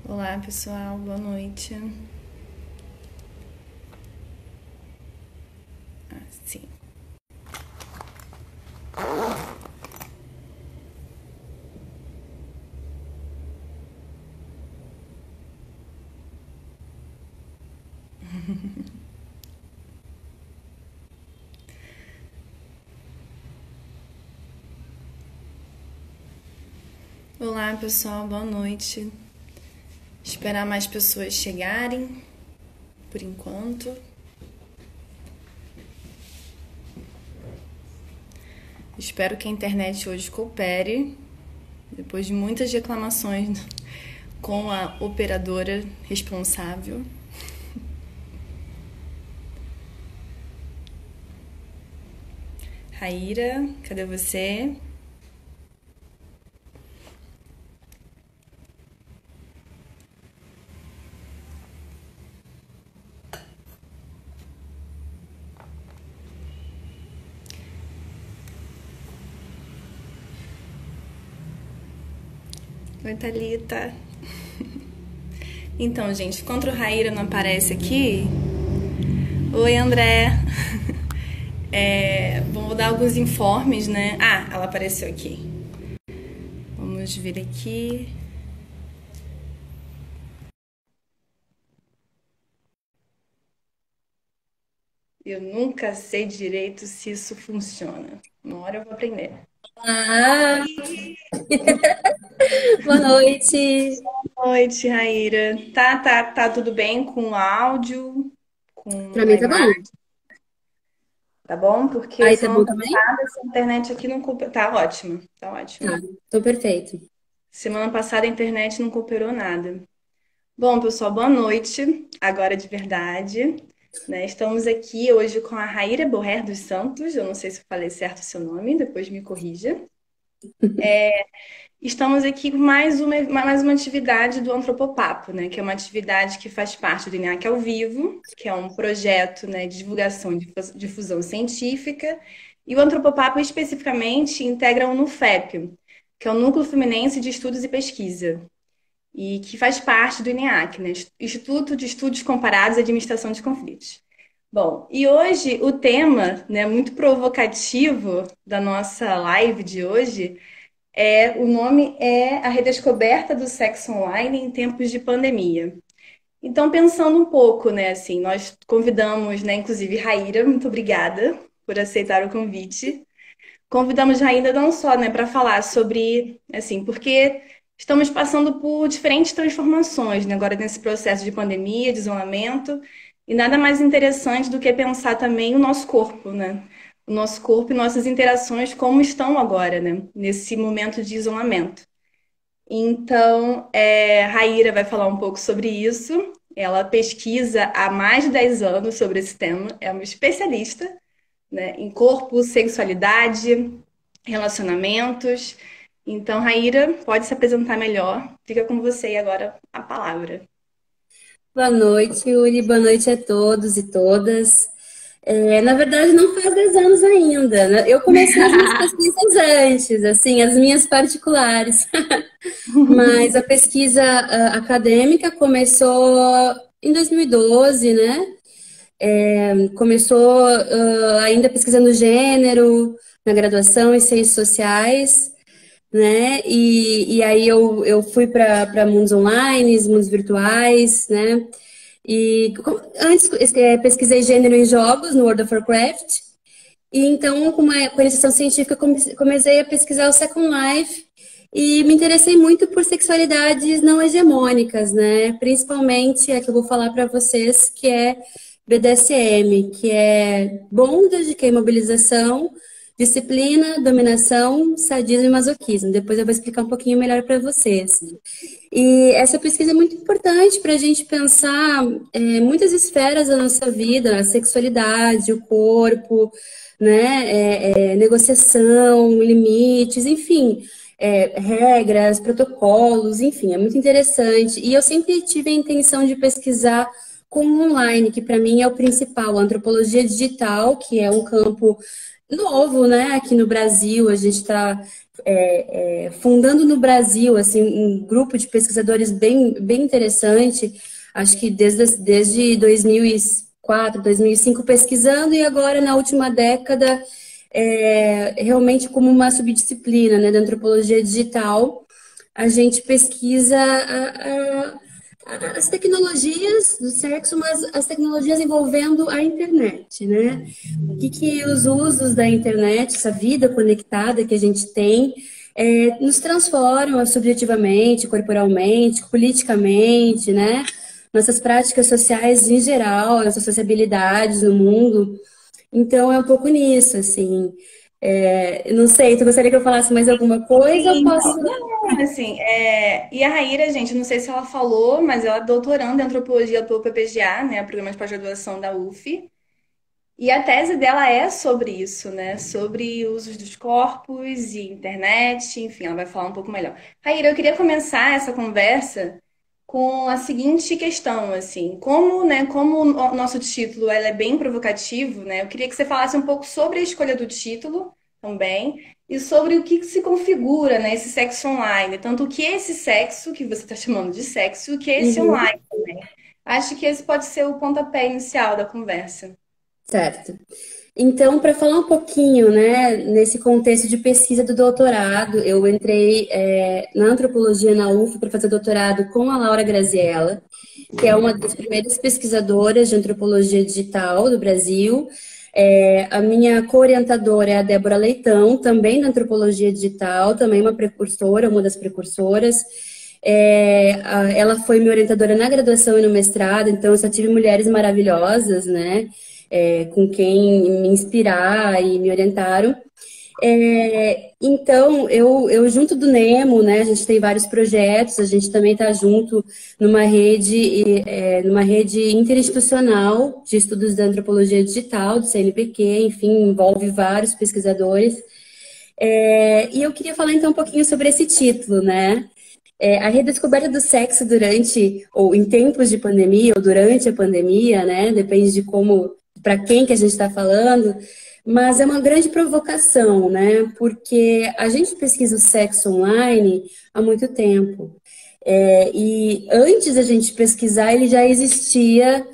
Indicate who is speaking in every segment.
Speaker 1: Olá, pessoal, boa noite. Sim. Olá, pessoal, boa noite. Esperar mais pessoas chegarem, por enquanto. Espero que a internet hoje coopere, depois de muitas reclamações com a operadora responsável. Raíra, cadê você? Oi, Thalita. Então, gente, enquanto o Raíra não aparece aqui... Oi, André. Vou dar alguns informes, né? Ah, ela apareceu aqui. Vamos ver aqui. Eu nunca sei direito se isso funciona. Uma hora eu vou aprender.
Speaker 2: Ah, boa noite.
Speaker 1: Boa noite, Raíra. Tá tudo bem com o áudio,
Speaker 2: Pra
Speaker 1: com
Speaker 2: mim
Speaker 1: a
Speaker 2: tá
Speaker 1: imagem,
Speaker 2: bom.
Speaker 1: tá bom? Porque
Speaker 2: Aí tá bom
Speaker 1: semana
Speaker 2: também?
Speaker 1: passada essa internet aqui não tá ótima, tá
Speaker 2: Tá,
Speaker 1: ótimo.
Speaker 2: então perfeito.
Speaker 1: Semana passada a internet não cooperou nada. Bom, pessoal, boa noite. Agora de verdade, né? Estamos aqui hoje com a Raíra Borrer dos Santos. Eu não sei se eu falei certo o seu nome, depois me corrija. Estamos aqui com mais uma atividade do Antropopapo, né? Que é uma atividade que faz parte do INEAC ao Vivo, que é um projeto, né, de divulgação e difusão científica. E o Antropopapo, especificamente, integra o NUFEP, que é o Núcleo Fluminense de Estudos e Pesquisa, e que faz parte do INEAC, né? Instituto de Estudos Comparados e Administração de Conflitos. Bom, e hoje o tema, né, muito provocativo da nossa live de hoje o nome é A Redescoberta do Sexo Online em Tempos de Pandemia. Então, pensando um pouco, né, assim, nós convidamos, né, inclusive Raíra, muito obrigada por aceitar o convite. Convidamos Raíra não só, né, para falar sobre, assim, porque estamos passando por diferentes transformações, né, agora nesse processo de pandemia, de isolamento, e nada mais interessante do que pensar também o nosso corpo, né? O nosso corpo e nossas interações como estão agora, né, nesse momento de isolamento. Então, Raíra vai falar um pouco sobre isso. Ela pesquisa há mais de 10 anos sobre esse tema, é uma especialista, né, em corpo, sexualidade, relacionamentos. Então, Raíra, pode se apresentar melhor. Fica com você e agora a palavra.
Speaker 2: Boa noite, Yuri. Boa noite a todos e todas. Na verdade, não faz 10 anos ainda, né? Eu comecei as minhas pesquisas antes, assim, as minhas particulares. Mas a pesquisa acadêmica começou em 2012, né? Começou ainda pesquisando gênero na graduação em ciências sociais, né? E aí eu fui para mundos online, mundos virtuais, né? E antes pesquisei gênero em jogos no World of Warcraft. E então, com a iniciação científica, comecei a pesquisar o Second Life e me interessei muito por sexualidades não hegemônicas, né? Principalmente a que eu vou falar para vocês, que é BDSM, que é bondage, que é imobilização, disciplina, dominação, sadismo e masoquismo. Depois eu vou explicar um pouquinho melhor para vocês. E essa pesquisa é muito importante para a gente pensar muitas esferas da nossa vida, a sexualidade, o corpo, né, negociação, limites, enfim, regras, protocolos, enfim, é muito interessante. E eu sempre tive a intenção de pesquisar com o online, que para mim é o principal, a antropologia digital, que é um campo novo, né? Aqui no Brasil, a gente está fundando no Brasil assim, um grupo de pesquisadores bem interessante. Acho que desde 2004, 2005 pesquisando e agora na última década realmente como uma subdisciplina, né, da antropologia digital. A gente pesquisa as tecnologias do sexo, mas as tecnologias envolvendo a internet, né? O que os usos da internet, essa vida conectada que a gente tem, nos transformam subjetivamente, corporalmente, politicamente, né? Nossas práticas sociais em geral, nossas sociabilidades no mundo. Então, é um pouco nisso, assim. Não sei, tu gostaria que eu falasse mais alguma coisa? Eu
Speaker 1: Sim,
Speaker 2: posso.
Speaker 1: então, não, assim, e a Raíra, gente, não sei se ela falou, mas ela é doutoranda em antropologia pelo PPGA, né, Programa de Pós-Graduação da UF, e a tese dela é sobre isso, né, sobre usos dos corpos e internet, enfim, ela vai falar um pouco melhor. Raíra, eu queria começar essa conversa com a seguinte questão, assim, como o nosso título ela é bem provocativo, né, eu queria que você falasse um pouco sobre a escolha do título também, e sobre o que se configura, né, esse sexo online, tanto o que é esse sexo, que você está chamando de sexo, e o que é esse
Speaker 2: Uhum,
Speaker 1: online também. Acho que esse pode ser o pontapé inicial da conversa.
Speaker 2: certo. Então, para falar um pouquinho, né, nesse contexto de pesquisa do doutorado, eu entrei na antropologia na UF para fazer doutorado com a Laura Graziella, que é uma das primeiras pesquisadoras de antropologia digital do Brasil. A minha co-orientadora é a Débora Leitão, também da antropologia digital, também uma precursora, uma das precursoras. Ela foi minha orientadora na graduação e no mestrado, então eu só tive mulheres maravilhosas, né? Com quem me inspirar e me orientaram. Então, eu junto do Nemo, né, a gente tem vários projetos, a gente também está junto numa rede interinstitucional de estudos da antropologia digital, do CNPq, enfim, envolve vários pesquisadores. E eu queria falar então um pouquinho sobre esse título, né? A redescoberta do sexo durante, ou em tempos de pandemia, ou durante a pandemia, né? Depende de como, para quem que a gente está falando, mas é uma grande provocação, né? Porque a gente pesquisa o sexo online há muito tempo. E antes da gente pesquisar, ele já existia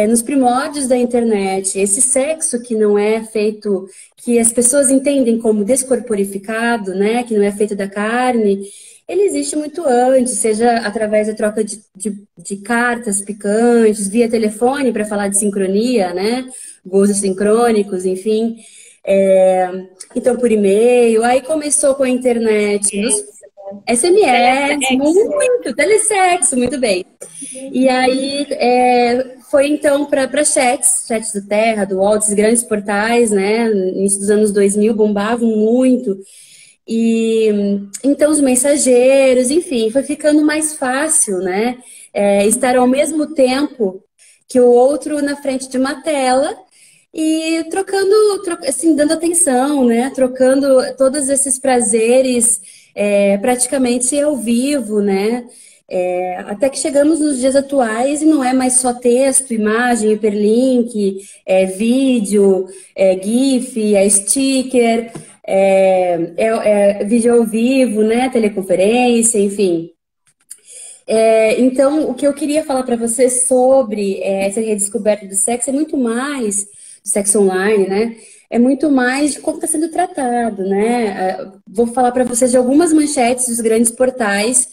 Speaker 2: nos primórdios da internet. Esse sexo que não é feito, que as pessoas entendem como descorporificado, né? Que não é feito da carne, ele existe muito antes, seja através da troca de cartas picantes, via telefone para falar de sincronia, né? Gozos sincrônicos, enfim. É, então, por e-mail, aí começou com a internet, nos SMS,
Speaker 1: Telesexo.
Speaker 2: muito, telesexo, muito bem. E aí foi então para chats do Terra, do UOL, esses grandes portais, né? No início dos anos 2000 bombavam muito. E então os mensageiros, enfim, foi ficando mais fácil, né? Estar ao mesmo tempo que o outro na frente de uma tela e trocando, assim, dando atenção, né? Trocando todos esses prazeres praticamente ao vivo, né? Até que chegamos nos dias atuais e não é mais só texto, imagem, hiperlink, vídeo, GIF, sticker, vídeo ao vivo, né? Teleconferência, enfim. Então, o que eu queria falar para você sobre essa redescoberta do sexo é muito mais do sexo online, né? É muito mais de como está sendo tratado, né? Vou falar para vocês de algumas manchetes dos grandes portais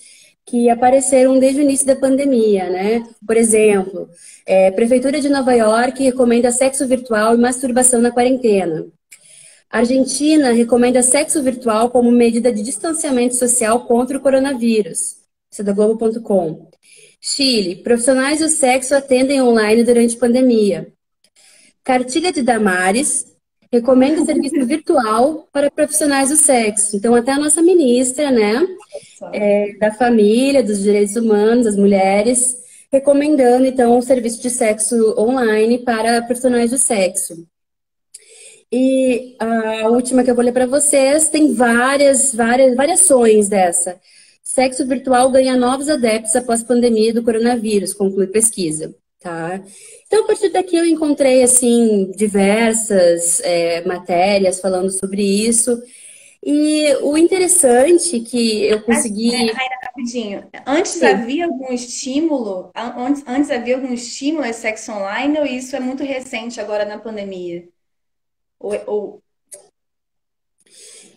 Speaker 2: que apareceram desde o início da pandemia, né? Por exemplo, Prefeitura de Nova York recomenda sexo virtual e masturbação na quarentena. Argentina recomenda sexo virtual como medida de distanciamento social contra o coronavírus. Isso é da Globo.com. Chile, profissionais do sexo atendem online durante pandemia. Cartilha de Damares recomenda serviço virtual para profissionais do sexo. Então, até a nossa ministra, né, da família, dos direitos humanos, das mulheres, recomendando, então, o serviço de sexo online para profissionais do sexo. E a última que eu vou ler para vocês tem várias variações dessa. Sexo virtual ganha novos adeptos após pandemia do coronavírus, conclui pesquisa. Tá? Então, a partir daqui eu encontrei, assim, diversas matérias falando sobre isso. E o interessante que eu
Speaker 1: Mas,
Speaker 2: consegui...
Speaker 1: Raina, rapidinho. Antes
Speaker 2: Sim.
Speaker 1: havia algum estímulo? Antes havia algum estímulo a sexo online ou isso é muito recente agora na pandemia? Ou...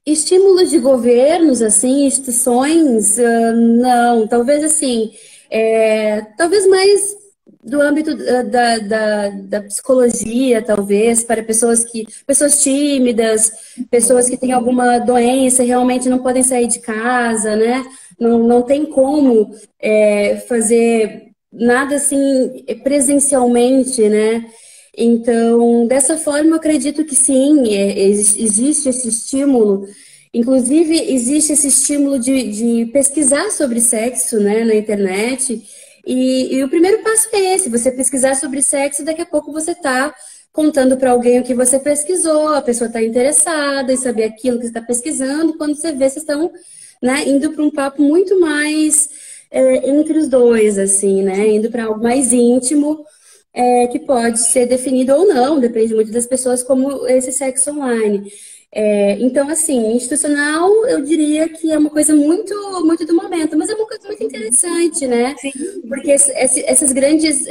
Speaker 2: Estímulos de governos, assim, instituições, não. Talvez, assim, talvez mais do âmbito da psicologia, talvez, para pessoas tímidas, pessoas que têm alguma doença e realmente não podem sair de casa, né? Não tem como fazer nada assim presencialmente, né? Então, dessa forma, eu acredito que sim, existe esse estímulo. Inclusive, existe esse estímulo de pesquisar sobre sexo, né, na internet. E o primeiro passo é esse: você pesquisar sobre sexo, daqui a pouco você está contando para alguém o que você pesquisou, a pessoa está interessada em saber aquilo que você está pesquisando. Quando você vê, vocês estão, né, indo para um papo muito mais entre os dois, assim, né, indo para algo mais íntimo que pode ser definido ou não, depende muito das pessoas, como esse sexo online. Então, assim, institucional, eu diria que é uma coisa muito, muito do momento, mas é uma coisa muito interessante, né?
Speaker 1: Sim.
Speaker 2: Porque essas grandes,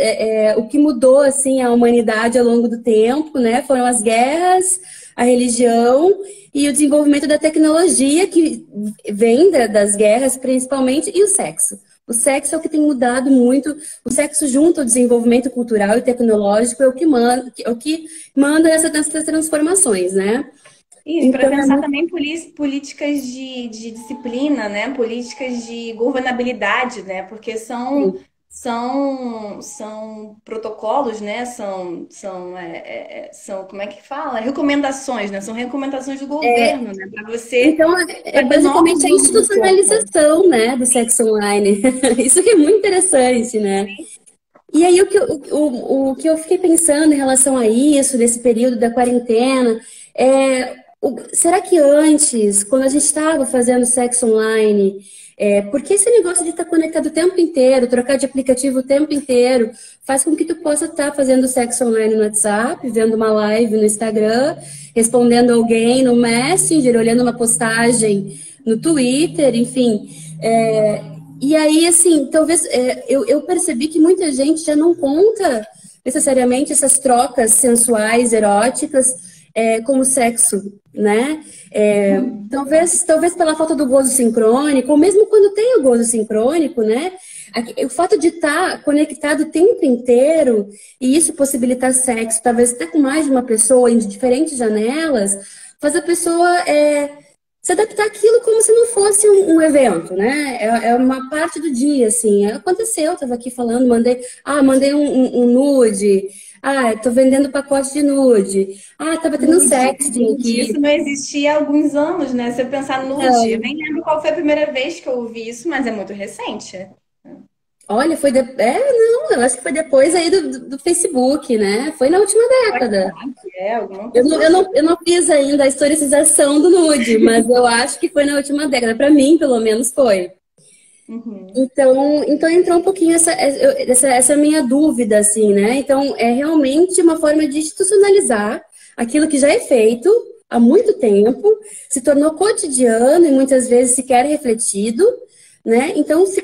Speaker 2: o que mudou, assim, a humanidade ao longo do tempo, né? Foram as guerras, a religião e o desenvolvimento da tecnologia, que vem das guerras, principalmente, e o sexo. O sexo é o que tem mudado muito. O sexo junto ao desenvolvimento cultural e tecnológico é o que manda essas transformações, né?
Speaker 1: Isso, para
Speaker 2: Então é
Speaker 1: pensar
Speaker 2: muito.
Speaker 1: também políticas de disciplina, né? Políticas de governabilidade, né? Porque são protocolos, né? São, como é que fala? Recomendações, né? São recomendações do governo, né? Para você
Speaker 2: Então é
Speaker 1: fazer novos
Speaker 2: basicamente a
Speaker 1: usos do corpo.
Speaker 2: institucionalização, né, do sexo online. Isso que é muito interessante, né? E aí o que eu fiquei pensando em relação a isso, desse período da quarentena, será que antes, quando a gente estava fazendo sexo online, porque esse negócio de estar conectado o tempo inteiro, trocar de aplicativo o tempo inteiro, faz com que tu possa estar fazendo sexo online no WhatsApp, vendo uma live no Instagram, respondendo alguém no Messenger, olhando uma postagem no Twitter, enfim. E aí, assim, talvez eu percebi que muita gente já não conta necessariamente essas trocas sensuais, eróticas, como sexo, né? Talvez pela falta do gozo sincrônico, ou mesmo quando tem o gozo sincrônico, né? O fato de estar conectado o tempo inteiro e isso possibilitar sexo, talvez até com mais de uma pessoa em diferentes janelas, faz a pessoa se adaptar àquilo como se não fosse um evento, né? É uma parte do dia, assim. Aconteceu, eu estava aqui falando, mandei um nude. Ah, tô vendendo pacote de nude. Ah, tava tendo um
Speaker 1: Nude,
Speaker 2: sexting
Speaker 1: nude. Isso
Speaker 2: aqui.
Speaker 1: não existia há alguns anos, né? Se eu pensar nude, eu
Speaker 2: Não.
Speaker 1: nem lembro qual foi a primeira vez que eu ouvi isso, mas é muito recente.
Speaker 2: Olha, não, eu acho que foi depois aí do Facebook, né? Foi na última década.
Speaker 1: WhatsApp, alguma coisa do
Speaker 2: Eu
Speaker 1: tipo.
Speaker 2: não fiz ainda a historicização do nude, mas eu acho que foi na última década. Para mim, pelo menos, foi.
Speaker 1: Uhum.
Speaker 2: Então entrou um pouquinho essa minha dúvida, assim, né? Então, é realmente uma forma de institucionalizar aquilo que já é feito há muito tempo, se tornou cotidiano e muitas vezes sequer refletido, né? Então, se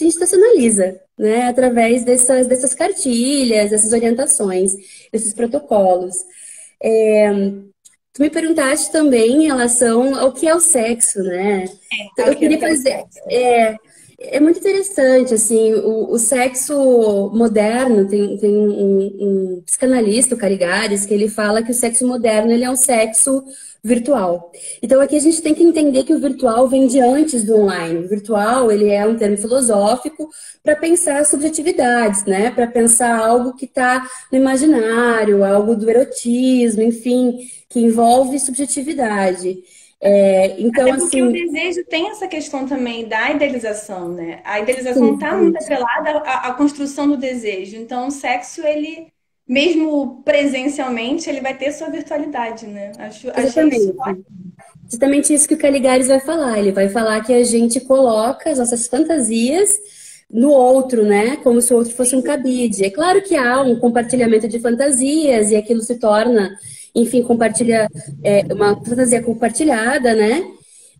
Speaker 2: institucionaliza, né? Através dessas cartilhas, dessas orientações, desses protocolos. É, Tu me perguntaste também em relação ao que é o sexo, né? Então, eu
Speaker 1: Acho que é o
Speaker 2: queria
Speaker 1: que é o
Speaker 2: fazer.
Speaker 1: sexo.
Speaker 2: É muito interessante, assim, o sexo moderno, tem um psicanalista, o Carigares, que ele fala que o sexo moderno ele é um sexo virtual. Então aqui a gente tem que entender que o virtual vem de antes do online. O virtual, ele é um termo filosófico para pensar subjetividades, né? Para pensar algo que está no imaginário, algo do erotismo, enfim, que envolve subjetividade. Então,
Speaker 1: Até porque o
Speaker 2: assim,
Speaker 1: desejo tem essa questão também da idealização, né? A idealização está muito
Speaker 2: sim,
Speaker 1: atrelada à construção do desejo. Então, o sexo, ele, mesmo presencialmente, ele vai ter sua virtualidade, né? Achei isso
Speaker 2: exatamente. Justamente isso que o Caligares vai falar. Ele vai falar que a gente coloca as nossas fantasias no outro, né? Como se o outro fosse um cabide. É claro que há um compartilhamento de fantasias e aquilo se torna, enfim, uma fantasia compartilhada, né?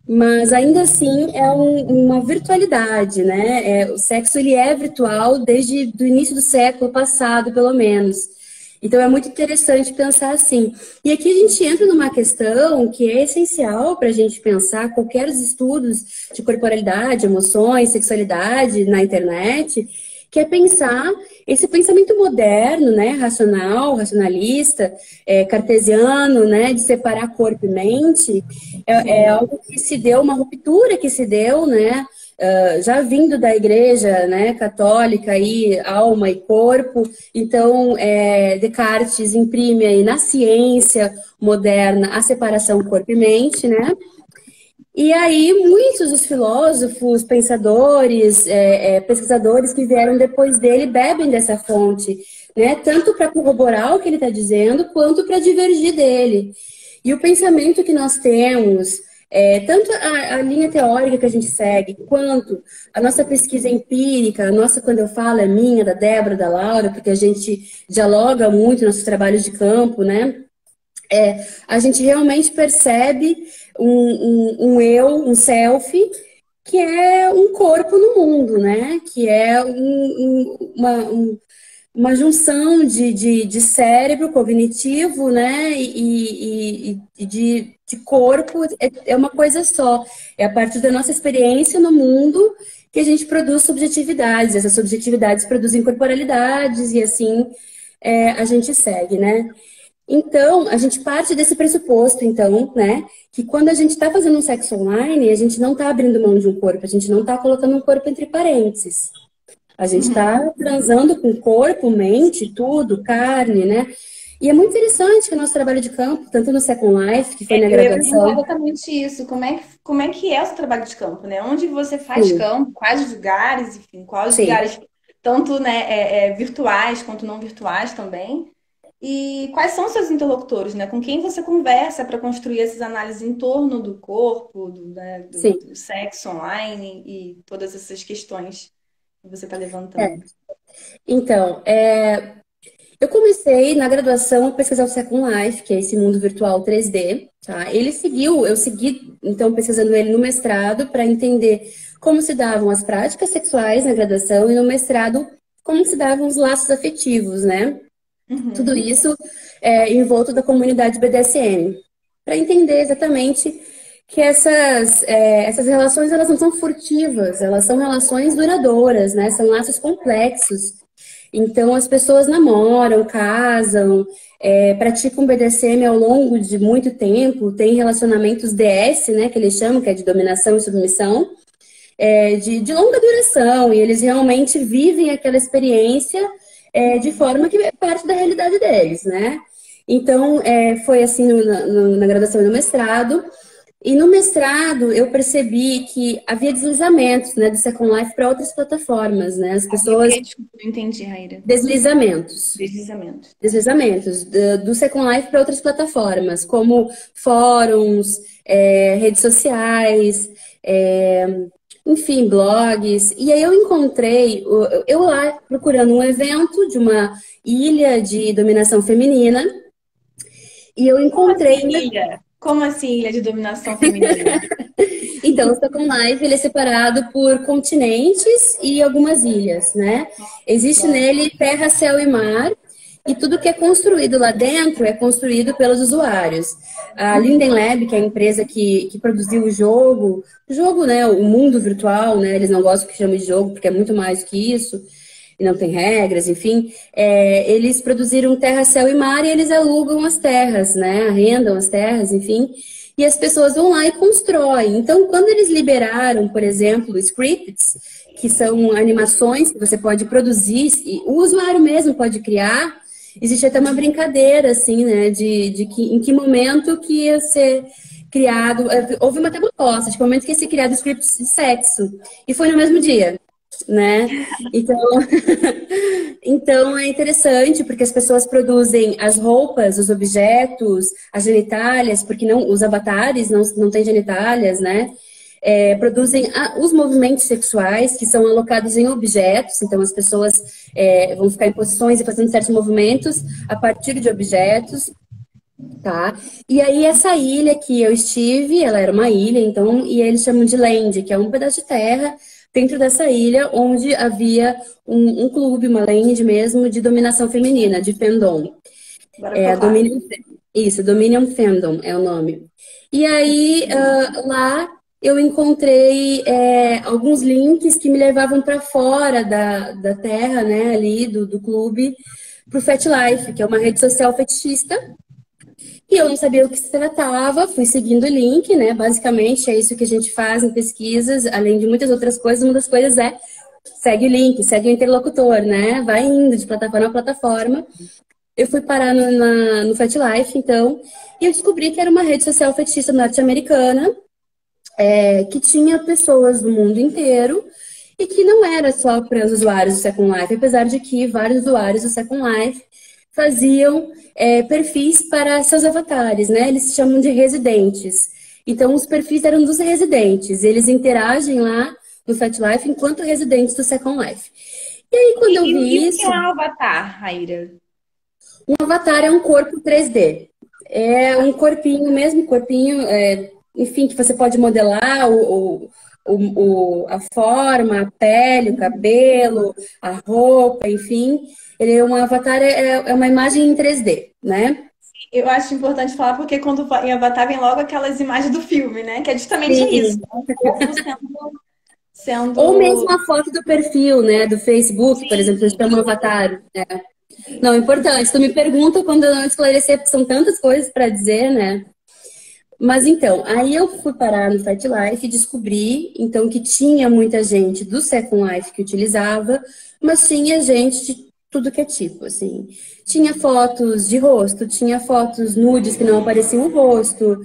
Speaker 2: Mas ainda assim é uma virtualidade, né? O sexo ele é virtual desde o início do século passado, pelo menos. Então é muito interessante pensar assim. E aqui a gente entra numa questão que é essencial para a gente pensar qualquer estudos de corporalidade, emoções, sexualidade na internet, que é pensar esse pensamento moderno, né, racional, racionalista, cartesiano, né, de separar corpo e mente, é algo que se deu, uma ruptura que se deu, né, já vindo da igreja, né, católica, aí, alma e corpo. Então, Descartes imprime aí na ciência moderna a separação corpo e mente, né? E aí, muitos dos filósofos, pensadores, pesquisadores que vieram depois dele bebem dessa fonte, né? Tanto para corroborar o que ele está dizendo, quanto para divergir dele. E o pensamento que nós temos, tanto a linha teórica que a gente segue, quanto a nossa pesquisa empírica, a nossa, quando eu falo, é minha, da Débora, da Laura, porque a gente dialoga muito nossos trabalhos de campo, né? A gente realmente percebe um eu, um self, que é um corpo no mundo, né? Que é uma junção de cérebro cognitivo, né? E de corpo, é uma coisa só. É a partir da nossa experiência no mundo que a gente produz subjetividades. Essas subjetividades produzem corporalidades e assim a gente segue, né? Então, a gente parte desse pressuposto, então, né, que quando a gente está fazendo um sexo online, a gente não está abrindo mão de um corpo, a gente não está colocando um corpo entre parênteses. A gente está transando com corpo, mente, tudo, carne, né? E é muito interessante que o nosso trabalho de campo, tanto no Second Life, que foi na
Speaker 1: Eu ia perguntar
Speaker 2: graduação.
Speaker 1: exatamente isso. Como é que é o seu trabalho de campo, né? Onde você faz
Speaker 2: Sim,
Speaker 1: campo? Quais lugares, enfim, quais
Speaker 2: sim.
Speaker 1: lugares, tanto, né, virtuais quanto não virtuais também? E quais são os seus interlocutores, né? Com quem você conversa para construir essas análises em torno do corpo, né,
Speaker 2: Sim.
Speaker 1: do sexo online e todas essas questões que você está
Speaker 2: É.
Speaker 1: levantando?
Speaker 2: Então, eu comecei na graduação a pesquisar o Second Life, que é esse mundo virtual 3D, tá? Eu segui, então, pesquisando ele no mestrado para entender como se davam as práticas sexuais na graduação e no mestrado como se davam os laços afetivos, né? Tudo
Speaker 1: Uhum.
Speaker 2: isso em volta da comunidade BDSM, para entender exatamente que essas relações elas não são furtivas, elas são relações duradouras, né? São laços complexos. Então, as pessoas namoram, casam, praticam BDSM ao longo de muito tempo, tem relacionamentos DS, né, que eles chamam, que é de dominação e submissão, de longa duração, e eles realmente vivem aquela experiência de forma que é parte da realidade deles, né? Então, foi assim na graduação e no mestrado. E no mestrado, eu percebi que havia deslizamentos, né, do Second Life para outras plataformas, né? As
Speaker 1: Havia o
Speaker 2: pessoas.
Speaker 1: quê? Desculpa, não entendi, Raíra.
Speaker 2: Deslizamentos.
Speaker 1: Deslizamento.
Speaker 2: Deslizamentos do Second Life para outras plataformas, como fóruns, redes sociais, enfim, blogs. E aí eu encontrei, eu lá procurando um evento de uma ilha de dominação feminina, e eu
Speaker 1: Como
Speaker 2: encontrei.
Speaker 1: assim, ilha? Como assim, ilha de dominação feminina?
Speaker 2: Então, o Second Life ele é separado por continentes e algumas ilhas, né? Existe nele terra, céu e mar, e tudo que é construído lá dentro é construído pelos usuários. A Linden Lab, que é a empresa que produziu o jogo, né? O mundo virtual, né? Eles não gostam que chame de jogo, porque é muito mais que isso, e não tem regras, enfim. Eles produziram terra, céu e mar, e eles alugam as terras, né? Arrendam as terras, enfim. E as pessoas vão lá e constroem. Então, quando eles liberaram, por exemplo, scripts, que são animações que você pode produzir, e o usuário mesmo pode criar, existe até uma brincadeira, assim, né, de que em que momento que ia ser criado, houve uma até uma aposta, de que momento que ia ser criado scripts de sexo. E foi no mesmo dia, né? Então, então é interessante porque as pessoas produzem as roupas, os objetos, as genitálias, porque não os avatares não têm genitálias, né? produzem os movimentos sexuais que são alocados em objetos, então as pessoas vão ficar em posições e fazendo certos movimentos a partir de objetos, tá? E aí essa ilha que eu estive, ela era uma ilha, então, e eles chamam de land, que é um pedaço de terra dentro dessa ilha, onde havia um clube, uma land mesmo, de dominação feminina, de fandom.
Speaker 1: Agora ficou claro.
Speaker 2: Dominion Fandom é o nome. E aí, lá eu encontrei alguns links que me levavam para fora da terra, né, ali do clube, para o FetLife, que é uma rede social fetichista. E eu não sabia o que se tratava, fui seguindo o link, né? Basicamente é isso que a gente faz em pesquisas, além de muitas outras coisas. Uma das coisas é segue o link, segue o interlocutor, né? Vai indo de plataforma a plataforma. Eu fui parar no FetLife, então, e eu descobri que era uma rede social fetichista norte-americana, que tinha pessoas do mundo inteiro e que não era só para os usuários do Second Life, apesar de que vários usuários do Second Life faziam perfis para seus avatares, né? Eles se chamam de residentes. Então, os perfis eram dos residentes. Eles interagem lá no FetLife enquanto residentes do Second Life. E aí, quando eu vi
Speaker 1: O que é
Speaker 2: isso...
Speaker 1: um avatar, Raíra?
Speaker 2: Um avatar é um corpo 3D. É um corpinho, o mesmo corpinho, enfim, que você pode modelar a forma, a pele, o cabelo, a roupa, enfim. Ele é um avatar, é uma imagem em 3D, né?
Speaker 1: Eu acho importante falar porque quando em Avatar vem logo aquelas imagens do filme, né? Que é justamente isso.
Speaker 2: Sim.
Speaker 1: O corpo
Speaker 2: Ou
Speaker 1: sendo...
Speaker 2: mesmo a foto do perfil, né? Do Facebook, por exemplo, eles chamam avatar. Né? Não, importante. Tu me pergunta quando eu não esclarecer, porque são tantas coisas para dizer, né? Mas então, aí eu fui parar no FetLife e descobri, então, que tinha muita gente do Second Life que utilizava, mas tinha gente de tudo que é tipo, assim. Tinha fotos de rosto, tinha fotos nudes que não apareciam o rosto,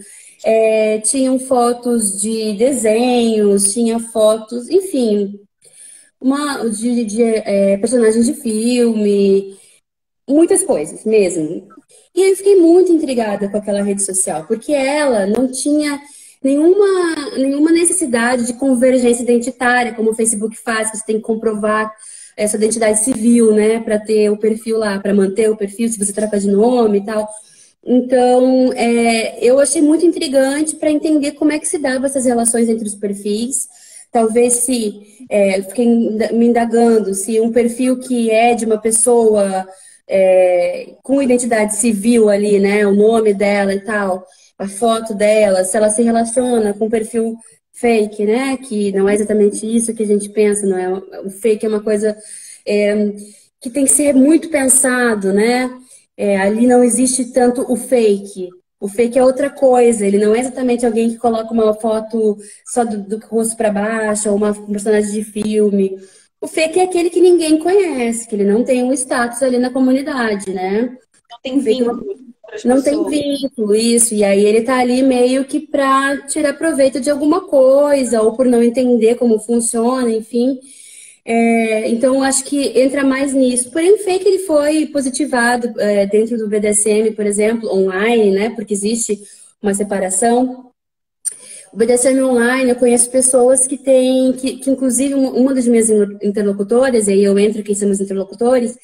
Speaker 2: tinham fotos de desenhos, tinha fotos, enfim, de personagens de filme, muitas coisas mesmo. E aí eu fiquei muito intrigada com aquela rede social, porque ela não tinha nenhuma necessidade de convergência identitária, como o Facebook faz, que você tem que comprovar essa identidade civil, né, para ter o perfil lá, para manter o perfil, se você troca de nome e tal. Então, eu achei muito intrigante para entender como é que se dava essas relações entre os perfis. Talvez fiquei me indagando se um perfil que é de uma pessoa com identidade civil ali, né, o nome dela e tal, a foto dela, se ela se relaciona com um perfil fake, né, que não é exatamente isso que a gente pensa, não é? O fake é uma coisa que tem que ser muito pensado, né? Ali não existe tanto o fake. O fake é outra coisa, ele não é exatamente alguém que coloca uma foto só do rosto para baixo, ou um personagem de filme. O fake é aquele que ninguém conhece, que ele não tem um status ali na comunidade, né?
Speaker 1: Não tem vínculo para as
Speaker 2: Não tem
Speaker 1: pessoas.
Speaker 2: vínculo, isso. E aí ele tá ali meio que para tirar proveito de alguma coisa, ou por não entender como funciona, enfim. Então, eu acho que entra mais nisso. Porém, o fake ele foi positivado dentro do BDSM, por exemplo, online, né? Porque existe uma separação. O BDSM online, eu conheço pessoas que têm, que inclusive, uma das minhas interlocutoras, e aí eu entro quem são meus interlocutores,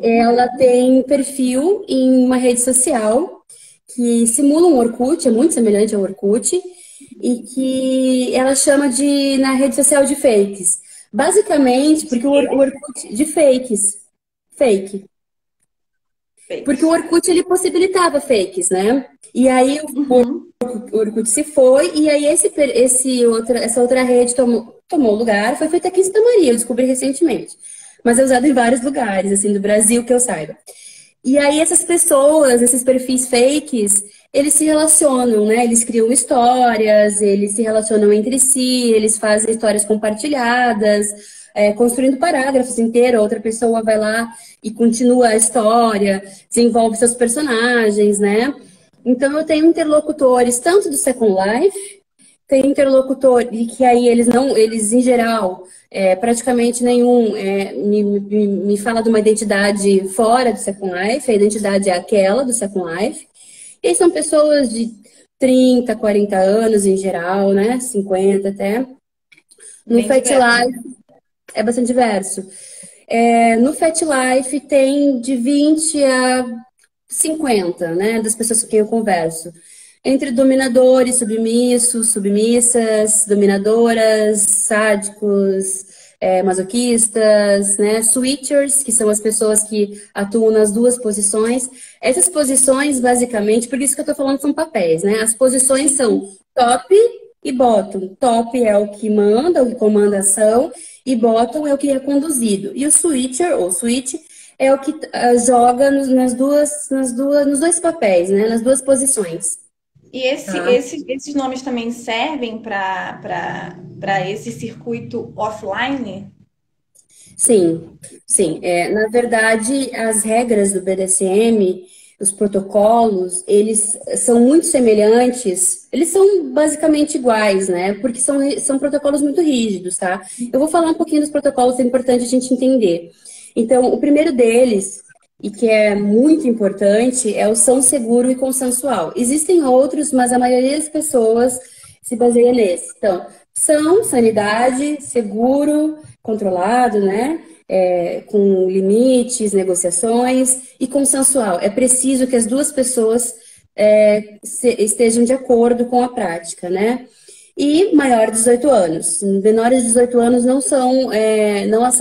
Speaker 2: ela tem perfil em uma rede social que simula um Orkut, é muito semelhante ao Orkut, e que ela chama na rede social de fakes. Basicamente, porque o Orkut, de fakes, fake. Porque o Orkut, ele possibilitava fakes, né? E aí
Speaker 1: Uhum.
Speaker 2: o Orkut se foi, e aí essa outra rede tomou lugar, foi feita aqui em Santa Maria, eu descobri recentemente. Mas é usado em vários lugares, assim, do Brasil, que eu saiba. E aí essas pessoas, esses perfis fakes, eles se relacionam, né? Eles criam histórias, eles se relacionam entre si, eles fazem histórias compartilhadas, construindo parágrafos inteiros. Outra pessoa vai lá e continua a história, desenvolve seus personagens, né? Então eu tenho interlocutores tanto do Second Life, tem interlocutor e que aí eles em geral, praticamente nenhum me fala de uma identidade fora do Second Life, a identidade é aquela do Second Life. E aí são pessoas de 30, 40 anos em geral, né? 50 até. No
Speaker 1: Bem diverso.
Speaker 2: FetLife é bastante diverso. No FetLife tem de 20 a 50, né? Das pessoas com quem eu converso. Entre dominadores, submissos, submissas, dominadoras, sádicos, masoquistas, né? Switchers, que são as pessoas que atuam nas duas posições. Essas posições, basicamente, por isso que eu tô falando são papéis, né? As posições são top e bottom. Top é o que manda, o que comanda a ação, e bottom é o que é conduzido. E o switcher, ou switch, é o que joga nos dois papéis, né? Nas duas posições.
Speaker 1: E
Speaker 2: Tá?
Speaker 1: esses nomes também servem para esse circuito offline?
Speaker 2: Sim, sim. Na verdade, as regras do BDSM, os protocolos, eles são muito semelhantes, eles são basicamente iguais, né? Porque são protocolos muito rígidos, tá? Eu vou falar um pouquinho dos protocolos, é importante a gente entender. Então, o primeiro deles, e que é muito importante, é o são seguro e consensual. Existem outros, mas a maioria das pessoas se baseia nesse. Então, sanidade, seguro, controlado, né? Com limites, negociações e consensual. É preciso que as duas pessoas estejam de acordo com a prática, né? E maior de 18 anos. Menores de 18 anos não são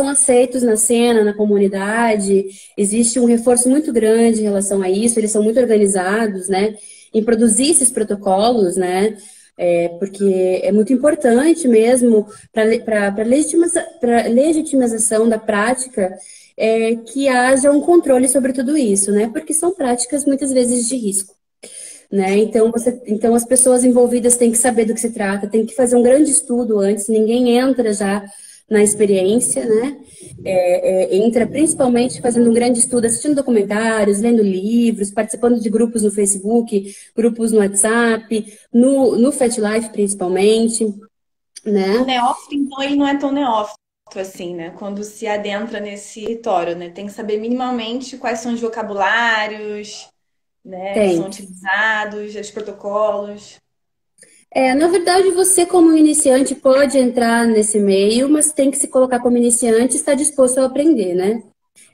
Speaker 2: aceitos na cena, na comunidade. Existe um reforço muito grande em relação a isso. Eles são muito organizados, né? Em produzir esses protocolos, né? Porque é muito importante mesmo para a legitimização da prática que haja um controle sobre tudo isso, né? Porque são práticas muitas vezes de risco, né? Então as pessoas envolvidas têm que saber do que se trata, tem que fazer um grande estudo antes, ninguém entra já na experiência, né? Entra principalmente fazendo um grande estudo, assistindo documentários, lendo livros, participando de grupos no Facebook, grupos no WhatsApp, no FetLife principalmente,
Speaker 1: O
Speaker 2: né?
Speaker 1: neófito, então, ele não é tão neófito assim, né? Quando se adentra nesse território, né? Tem que saber minimamente quais são os vocabulários, né, que são
Speaker 2: Tem.
Speaker 1: utilizados, os protocolos.
Speaker 2: Na verdade, você como iniciante pode entrar nesse meio, mas tem que se colocar como iniciante e estar disposto a aprender, né?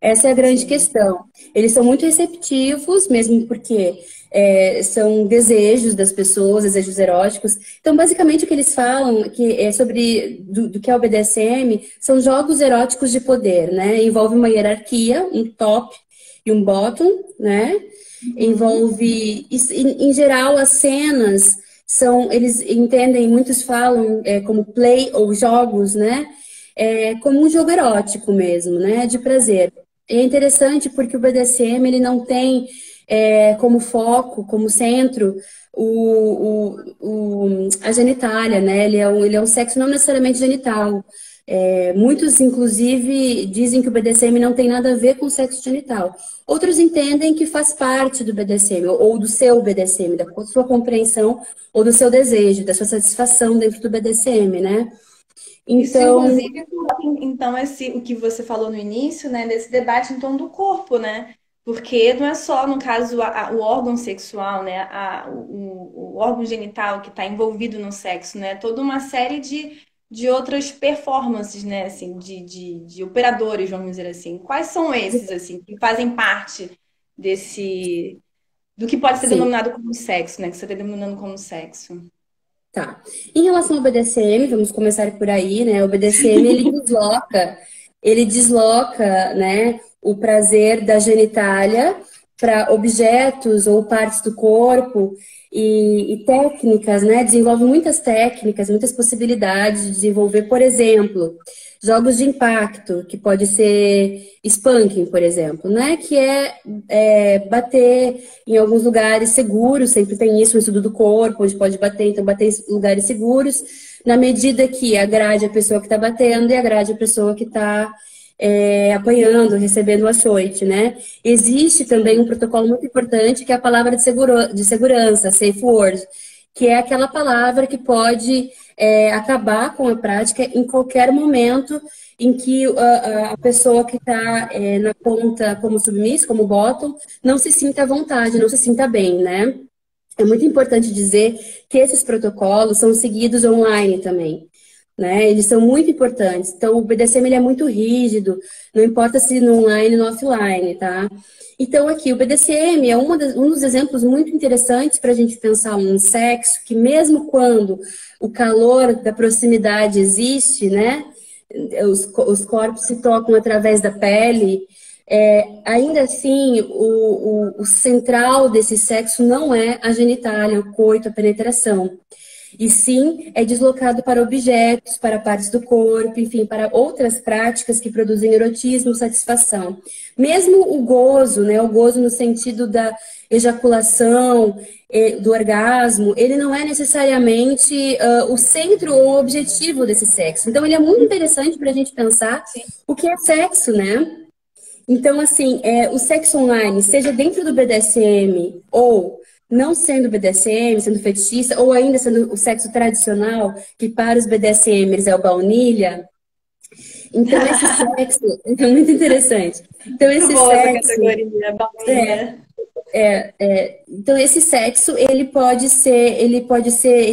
Speaker 2: Essa é a grande
Speaker 1: Sim.
Speaker 2: questão. Eles são muito receptivos, mesmo porque são desejos das pessoas, desejos eróticos. Então, basicamente, o que eles falam que é sobre do que é o BDSM são jogos eróticos de poder, né? Envolve uma hierarquia, um top e um bottom, né?
Speaker 1: Uhum.
Speaker 2: Envolve, em geral, as cenas eles entendem, muitos falam como play ou jogos, né? Como um jogo erótico mesmo, né? De prazer. É interessante porque o BDSM ele não tem como foco, como centro, a genitália, né? Ele é um sexo não necessariamente genital. Muitos, inclusive, dizem que o BDSM não tem nada a ver com sexo genital. Outros entendem que faz parte do BDSM, ou do seu BDSM, da sua compreensão, ou do seu desejo, da sua satisfação dentro do BDSM, né?
Speaker 1: Isso,
Speaker 2: Então,
Speaker 1: inclusive, então, o que você falou no início, né, desse debate em torno do corpo, né? Porque não é só, no caso, o órgão sexual, né? O órgão genital que está envolvido no sexo, né? Toda uma série de outras performances, né? Assim, de operadores, vamos dizer assim. Quais são esses, assim, que fazem parte do que pode ser
Speaker 2: sim.
Speaker 1: denominado como sexo, né? Que você está denominando como sexo?
Speaker 2: Tá. Em relação ao BDSM, vamos começar por aí, né? O BDSM ele desloca, né, o prazer da genitália para objetos ou partes do corpo e técnicas, né? Desenvolve muitas técnicas, muitas possibilidades de desenvolver, por exemplo, jogos de impacto, que pode ser spanking, por exemplo, né? Que bater em alguns lugares seguros, sempre tem isso, um estudo do corpo, onde pode bater, então bater em lugares seguros, na medida que agrade a pessoa que está batendo e agrade a pessoa que está apanhando, recebendo o açoite, né? Existe também um
Speaker 1: Sim.
Speaker 2: protocolo muito importante que é a palavra de segurança, safe word, que é aquela palavra que pode acabar com a prática em qualquer momento em que a pessoa que está na ponta como submisso, como bottom, não se sinta à vontade, não se sinta bem, né? É muito importante dizer que esses protocolos são seguidos online também, né? Eles são muito importantes. Então, o BDSM ele é muito rígido, não importa se no online ou no offline, tá? Então, aqui, o BDSM é um dos exemplos muito interessantes para a gente pensar um sexo que, mesmo quando o calor da proximidade existe, né? Os corpos se tocam através da pele. Ainda assim, o central desse sexo não é a genitália, o coito, a penetração. E sim, é deslocado para objetos, para partes do corpo, enfim, para outras práticas que produzem erotismo, satisfação. Mesmo o gozo, né, o gozo no sentido da ejaculação, do orgasmo, ele não é necessariamente o centro ou o objetivo desse sexo. Então, ele é muito interessante para a gente pensar
Speaker 1: Sim.
Speaker 2: o que é sexo, né? Então, assim, o sexo online, seja dentro do BDSM ou não sendo BDSM, sendo fetichista, ou ainda sendo o sexo tradicional, que para os BDSMers é o baunilha. Então, esse sexo é muito interessante. Então,
Speaker 1: Muito
Speaker 2: esse
Speaker 1: boa essa
Speaker 2: sexo,
Speaker 1: categoria, baunilha.
Speaker 2: então esse sexo, ele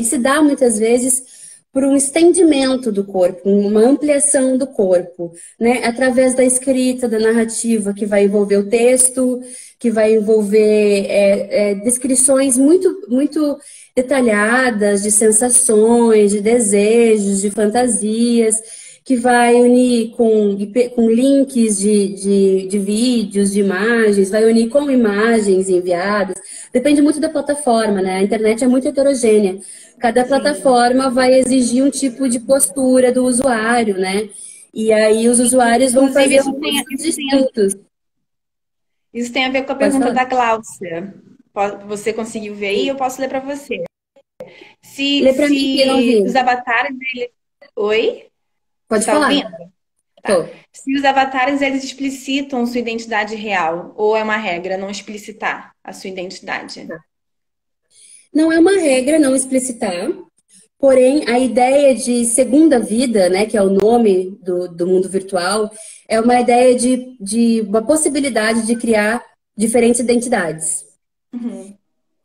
Speaker 2: se dá muitas vezes por um estendimento do corpo, uma ampliação do corpo, né? Através da escrita, da narrativa, que vai envolver o texto, que vai envolver descrições muito detalhadas de sensações, de desejos, de fantasias, que vai unir com links de vídeos, de imagens, vai unir com imagens enviadas. Depende muito da plataforma, né? A internet é muito heterogênea. Cada
Speaker 1: Sim.
Speaker 2: plataforma vai exigir um tipo de postura do usuário, né? E aí os usuários vão
Speaker 1: Inclusive,
Speaker 2: fazer usos distintos.
Speaker 1: isso tem a ver com a
Speaker 2: Pode
Speaker 1: pergunta
Speaker 2: falar.
Speaker 1: da Gláucia. Você conseguiu ver aí? Eu posso ler para você. Se,
Speaker 2: Lê para mim que eu não
Speaker 1: se
Speaker 2: vi.
Speaker 1: os avatares, Oi? Você
Speaker 2: Pode
Speaker 1: está ouvindo?
Speaker 2: falar.
Speaker 1: Tá.
Speaker 2: Tô.
Speaker 1: Se os avatares, eles explicitam sua identidade real, ou é uma regra não explicitar a sua identidade?
Speaker 2: Não é uma regra não explicitar, porém a ideia de segunda vida, né, que é o nome do mundo virtual, é uma ideia de uma possibilidade de criar diferentes identidades.
Speaker 1: Uhum.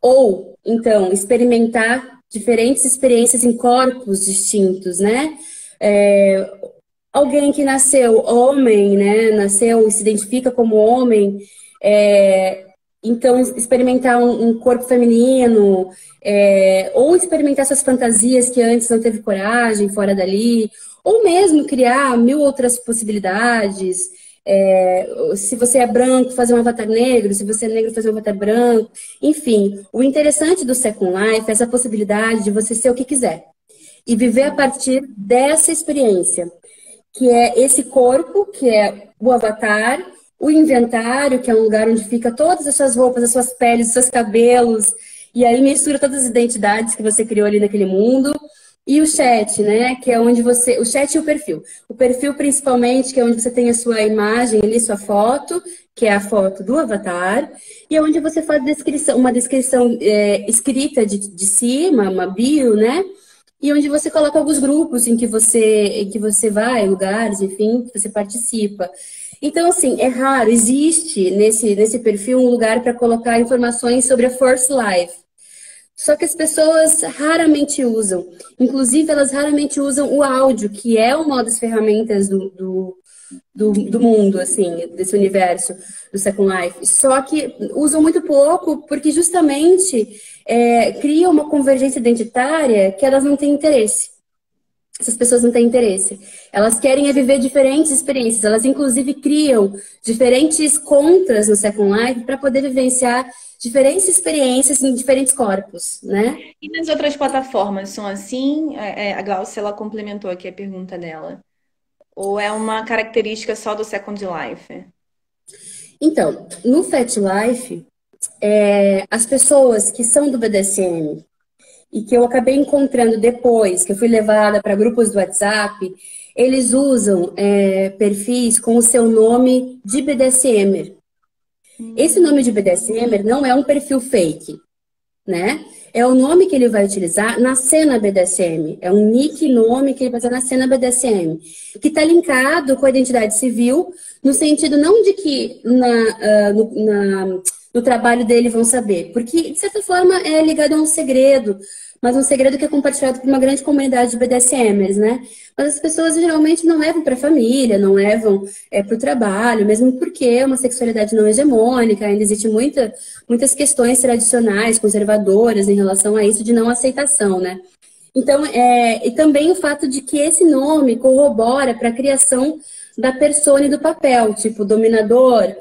Speaker 2: Ou, então, experimentar diferentes experiências em corpos distintos, né? É, alguém que nasceu homem, né? Nasceu e se identifica como homem, é, então experimentar um corpo feminino, ou experimentar suas fantasias que antes não teve coragem, fora dali, ou mesmo criar mil outras possibilidades. Se você é branco, fazer um avatar negro, se você é negro, fazer um avatar branco. Enfim, o interessante do Second Life é essa possibilidade de você ser o que quiser e viver a partir dessa experiência, que é esse corpo, que é o avatar, o inventário, que é um lugar onde fica todas as suas roupas, as suas peles, os seus cabelos, e aí mistura todas as identidades que você criou ali naquele mundo. E o chat, né? Que é onde você. O chat e o perfil. O perfil, principalmente, que é onde você tem a sua imagem ali, sua foto, que é a foto do avatar, e é onde você faz uma descrição escrita de cima, uma bio, né? E onde você coloca alguns grupos em que você vai, lugares, enfim, que você participa. Então, assim, é raro, existe nesse perfil um lugar para colocar informações sobre a First Life. Só que as pessoas raramente usam. Inclusive, elas raramente usam o áudio, que é uma das ferramentas do mundo, assim, desse universo do Second Life. Só que usam muito pouco, porque justamente cria uma convergência identitária que elas não têm interesse. Essas pessoas não têm interesse. Elas querem viver diferentes experiências. Elas, inclusive, criam diferentes contas no Second Life para poder vivenciar diferentes experiências em diferentes corpos, né?
Speaker 1: E nas outras plataformas são assim? A Glaucia, ela complementou aqui a pergunta dela. Ou é uma característica só do Second Life?
Speaker 2: Então, no Fat Life, as pessoas que são do BDSM e que eu acabei encontrando depois, que eu fui levada para grupos do WhatsApp, eles usam perfis com o seu nome de BDSMer. Esse nome de BDSMer não é um perfil fake, né? É o nome que ele vai utilizar na cena BDSM. É um nick nome que ele vai usar na cena BDSM. Que está linkado com a identidade civil, no sentido não de que no trabalho dele vão saber? Porque, de certa forma, é ligado a um segredo, mas um segredo que é compartilhado por uma grande comunidade de BDSMers, né? Mas as pessoas geralmente não levam para a família, não levam para o trabalho, mesmo porque é uma sexualidade não hegemônica, ainda existe muitas questões tradicionais, conservadoras em relação a isso de não aceitação, né? Então, e também o fato de que esse nome corrobora para a criação da persona e do papel, tipo dominador,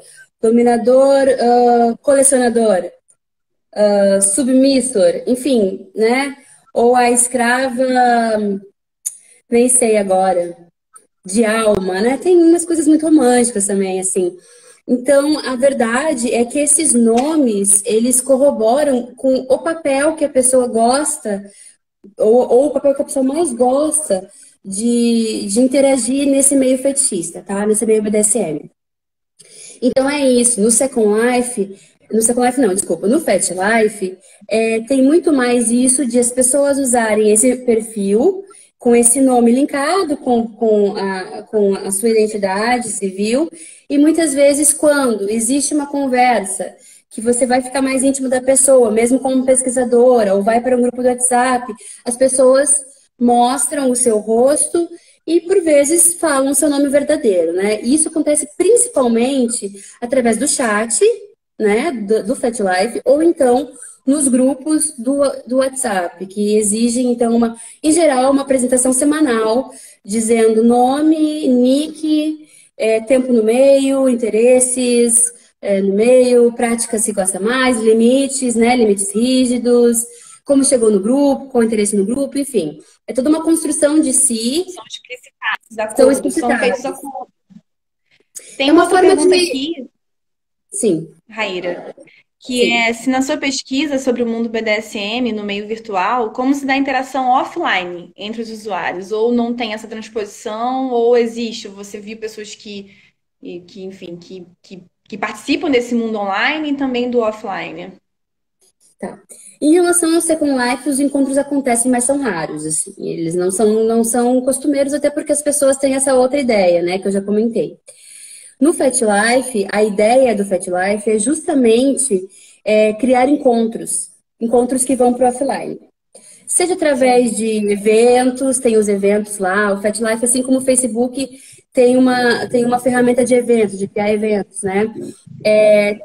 Speaker 2: colecionador, submissor, enfim, né? Ou a escrava, nem sei agora, de alma, né? Tem umas coisas muito românticas também, assim. Então, a verdade é que esses nomes, eles corroboram com o papel que a pessoa gosta, ou o papel que a pessoa mais gosta de interagir nesse meio fetichista, tá? Nesse meio BDSM. Então é isso. No Second Life não, desculpa. No Fat Life, tem muito mais isso de as pessoas usarem esse perfil com esse nome linkado com a sua identidade civil e muitas vezes quando existe uma conversa que você vai ficar mais íntimo da pessoa, mesmo como pesquisadora, ou vai para um grupo do WhatsApp, as pessoas mostram o seu rosto e, por vezes, falam o seu nome verdadeiro, né? E isso acontece principalmente através do chat, né, do Fat Life, ou então nos grupos do WhatsApp, que exigem, então, em geral, uma apresentação semanal, dizendo nome, nick, tempo no meio, interesses no meio, práticas se gosta mais, limites, né, limites rígidos, como chegou no grupo, qual o interesse no grupo, enfim. É toda uma construção de si.
Speaker 1: São explicitados, são feitos acordos. Tem uma outra pergunta aqui,
Speaker 2: sim,
Speaker 1: Raíra, que é se na sua pesquisa sobre o mundo BDSM no meio virtual, como se dá a interação offline entre os usuários? Ou não tem essa transposição, ou existe? Você viu pessoas enfim, que participam desse mundo online e também do offline?
Speaker 2: Tá. Em relação ao Second Life, os encontros acontecem, mas são raros, assim. Eles não são costumeiros, até porque as pessoas têm essa outra ideia, né, que eu já comentei. No Fat Life, a ideia do Fat Life é justamente criar encontros que vão para o offline. Seja através de eventos, tem os eventos lá, o Fat Life, assim como o Facebook, tem uma ferramenta de eventos, de criar eventos, né?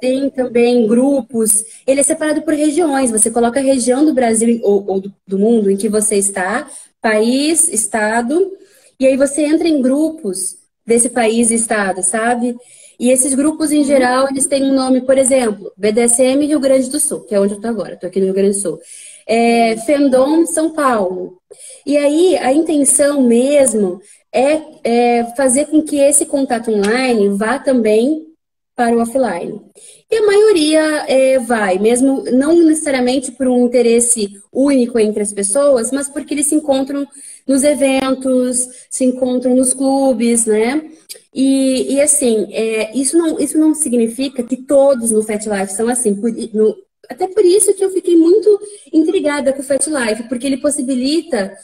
Speaker 2: Tem também grupos, ele é separado por regiões, você coloca a região do Brasil ou do mundo em que você está, país, estado, e aí você entra em grupos desse país e estado, sabe? E esses grupos, em geral, eles têm um nome, por exemplo, BDSM Rio Grande do Sul, que é onde eu tô agora, tô aqui no Rio Grande do Sul. Fandom São Paulo. E aí, a intenção mesmo é fazer com que esse contato online vá também para o offline. E a maioria vai, mesmo não necessariamente por um interesse único entre as pessoas, mas porque eles se encontram nos eventos, se encontram nos clubes, né? E assim, isso não significa que todos no Fat Life são assim. Até por isso que eu fiquei muito intrigada com o Fat Life, porque ele possibilita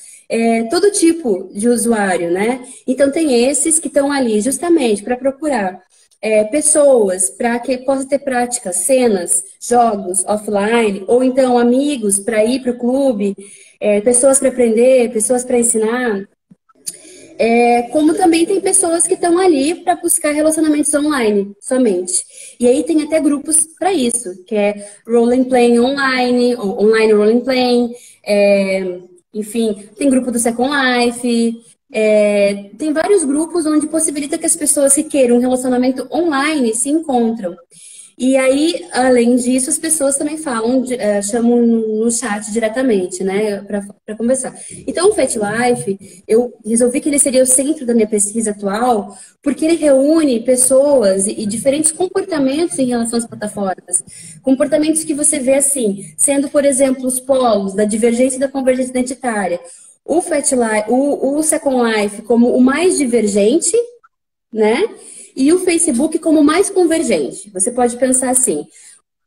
Speaker 2: todo tipo de usuário, né? Então tem esses que estão ali justamente para procurar pessoas para que possa ter práticas, cenas, jogos offline, ou então amigos para ir para o clube, pessoas para aprender, pessoas para ensinar. Como também tem pessoas que estão ali para buscar relacionamentos online somente. E aí tem até grupos para isso, que é Role Playing Online, ou Online Role Playing, enfim, tem grupo do Second Life, tem vários grupos onde possibilita que as pessoas que queiram um relacionamento online se encontram. E aí, além disso, as pessoas também chamam no chat diretamente, né, para conversar. Então, o Fat Life, eu resolvi que ele seria o centro da minha pesquisa atual, porque ele reúne pessoas e diferentes comportamentos em relação às plataformas. Comportamentos que você vê assim, sendo, por exemplo, os polos da divergência e da convergência identitária. O Fat Life, o Second Life como o mais divergente, né? E o Facebook como mais convergente. Você pode pensar assim,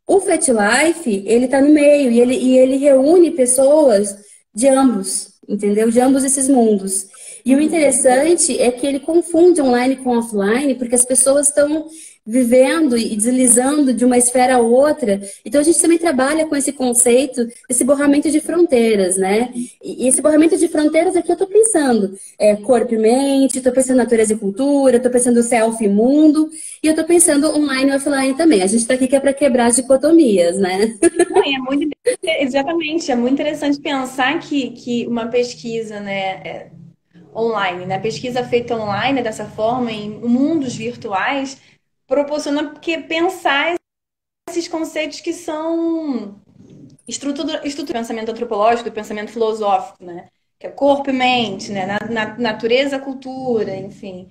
Speaker 2: o Fat Life, ele tá no meio e ele reúne pessoas de ambos, entendeu? De ambos esses mundos. E o interessante é que ele confunde online com offline, porque as pessoas estão vivendo e deslizando de uma esfera a outra. Então a gente também trabalha com esse conceito, esse borramento de fronteiras, né? E esse borramento de fronteiras aqui eu estou pensando corpo e mente, estou pensando natureza e cultura, estou pensando self e mundo, e eu estou pensando online e offline também. A gente está aqui que é para quebrar as dicotomias, né?
Speaker 1: Não, e é muito, exatamente, é muito interessante pensar que uma pesquisa, né, online, né, pesquisa feita online dessa forma, em mundos virtuais, proporciona porque pensar esses conceitos que são estrutura do pensamento antropológico, do pensamento filosófico, né? Que é corpo e mente, né? Natureza, cultura, enfim.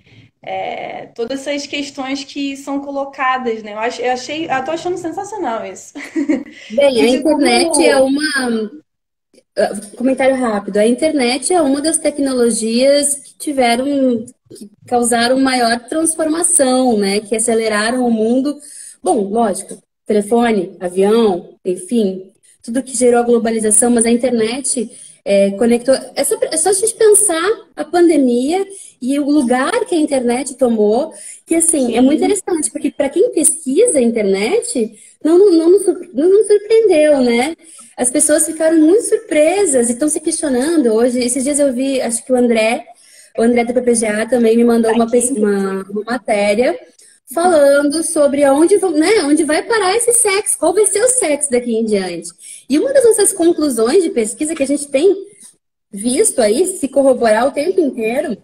Speaker 1: Todas essas questões que são colocadas, né? Eu tô achando sensacional isso.
Speaker 2: Bem,
Speaker 1: E
Speaker 2: a
Speaker 1: de
Speaker 2: internet é
Speaker 1: como.
Speaker 2: uma. Comentário rápido. A internet é uma das tecnologias que que causaram maior transformação, né? Que aceleraram o mundo. Bom, lógico, telefone, avião, enfim, tudo que gerou a globalização, mas a internet conectou. É só a gente pensar a pandemia e o lugar que a internet tomou, que assim, é muito
Speaker 1: Sim,
Speaker 2: interessante, porque para quem pesquisa a internet, não nos surpreendeu, né? As pessoas ficaram muito surpresas e estão se questionando hoje. Esses dias eu vi, acho que o André da PPGA também me mandou
Speaker 1: tá aqui.
Speaker 2: uma matéria falando sobre onde vai parar esse sexo, qual vai ser o sexo daqui em diante. E uma das nossas conclusões de pesquisa que a gente tem visto aí se corroborar o tempo inteiro